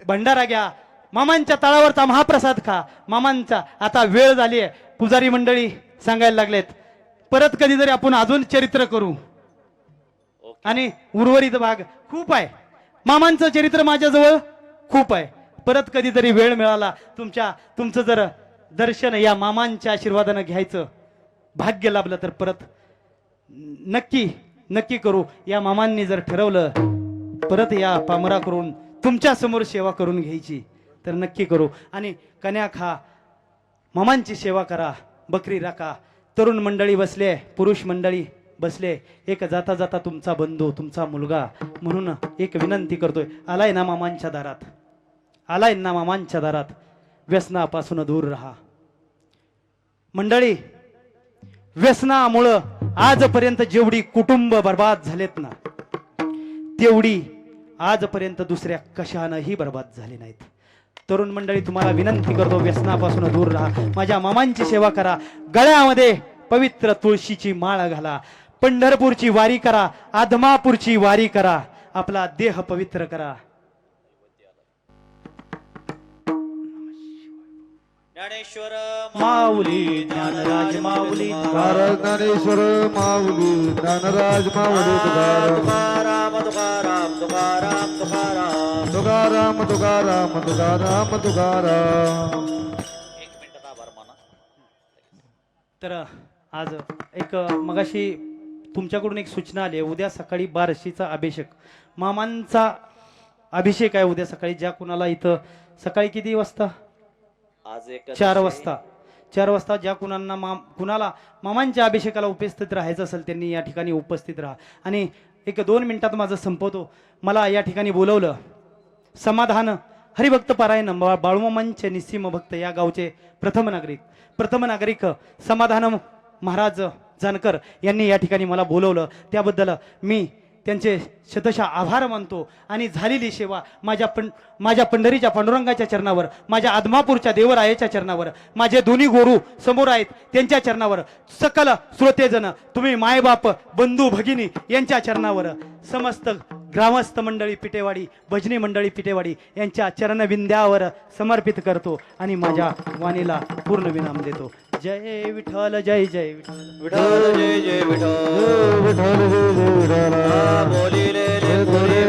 भंडारा घ्या मामांच्या तळावरचा महाप्रसाद खा मामांचा आता वेळ झाली आहे पुजारी मंडळी सांगायला लागलेत परत कधीतरी आपण अजून चरित्र करू आणि उर्वरित भाग खूप आहे मामांचं चरित्र माझ्याजवळ खूप आहे परत कधीतरी वेळ मिळाला तुमचं जर दर्शन या मामांच्या आशीर्वादानं घ्यायचं भाग्य लाभलं तर परत नक्की करू या मामांनी जर ठरवलं परत या पामरा करून तुमच्या समोर सेवा करून घ्यायची तर नक्की करू आणि कन्या खा मामांची सेवा करा बकरी राखा तरुण मंडळी बसले पुरुष मंडळी बसले एक जाता जाता तुमचा बंधू तुमचा मुलगा म्हणून एक विनंती करतोय आलाय ना मामांच्या दारात व्यसनापासून दूर राहा मंडळी व्यसनामुळं आजपर्यंत जेवढी कुटुंब बर्बाद झालेत ना तेवढी आजपर्यंत दुसऱ्या कशानंही बर्बाद झाली नाहीत तरुण मंडळी तुम्हाला विनंती करतो व्यसनापासून दूर राहा माझ्या मामांची सेवा करा गळ्यामध्ये पवित्र तुळशीची माळ घाला पंढरपूरची वारी करा आदमापूरची वारी करा आपला देह पवित्र करा ज्ञानेश्वर माऊली ज्ञानराज माऊली ज्ञानेश्वर माऊली ज्ञानराज माऊली तुकाराम तुकाराम तुकाराम तुकाराम तुकाराम तुकाराम तुकाराम तुकाराम. एक मिनिट आभार माना. तर आज एक मगाशी तुमच्याकडून एक सूचना आली आहे उद्या सकाळी बार्शीचा अभिषेक मामांचा अभिषेक आहे उद्या सकाळी ज्या कुणाला इथं सकाळी किती वाजता आज एक 4 वाजता 4 वाजता ज्या कुणाला मामांच्या अभिषेकाला उपस्थित राहायचं असेल त्यांनी या ठिकाणी उपस्थित राहा. आणि 1-2 मिनिटात माझं संपवतो. मला या ठिकाणी बोलवलं समाधान हरिभक्त पारायण बाळूमामांचे निस्सीम भक्त या गावचे प्रथम नागरिक समाधान महाराज जानकर यांनी या ठिकाणी मला बोलवलं. त्याबद्दल मी त्यांचे शतशः आभार मानतो. आणि झालेली सेवा माझ्या पंढरीच्या पांडुरंगाच्या चरणावर, माझ्या आदमापूरच्या देवरायाच्या चरणावर, माझे दोन्ही गुरु समोर आहेत त्यांच्या चरणावर, सकल श्रोतेजन तुम्ही मायबाप बंधू भगिनी यांच्या चरणावर, समस्त ग्रामस्थ मंडळी पिटेवाडी, भजनी मंडळी पिटेवाडी यांच्या चरणविंद्यावर समर्पित करतो आणि माझ्या वाणीला पूर्ण विराम देतो. जय विठ्ठल, जय जय विठ्ठल. विठ्ठल जय जय विठ्ठल विठ्ठल जय जय विठ्ठल. बोलिले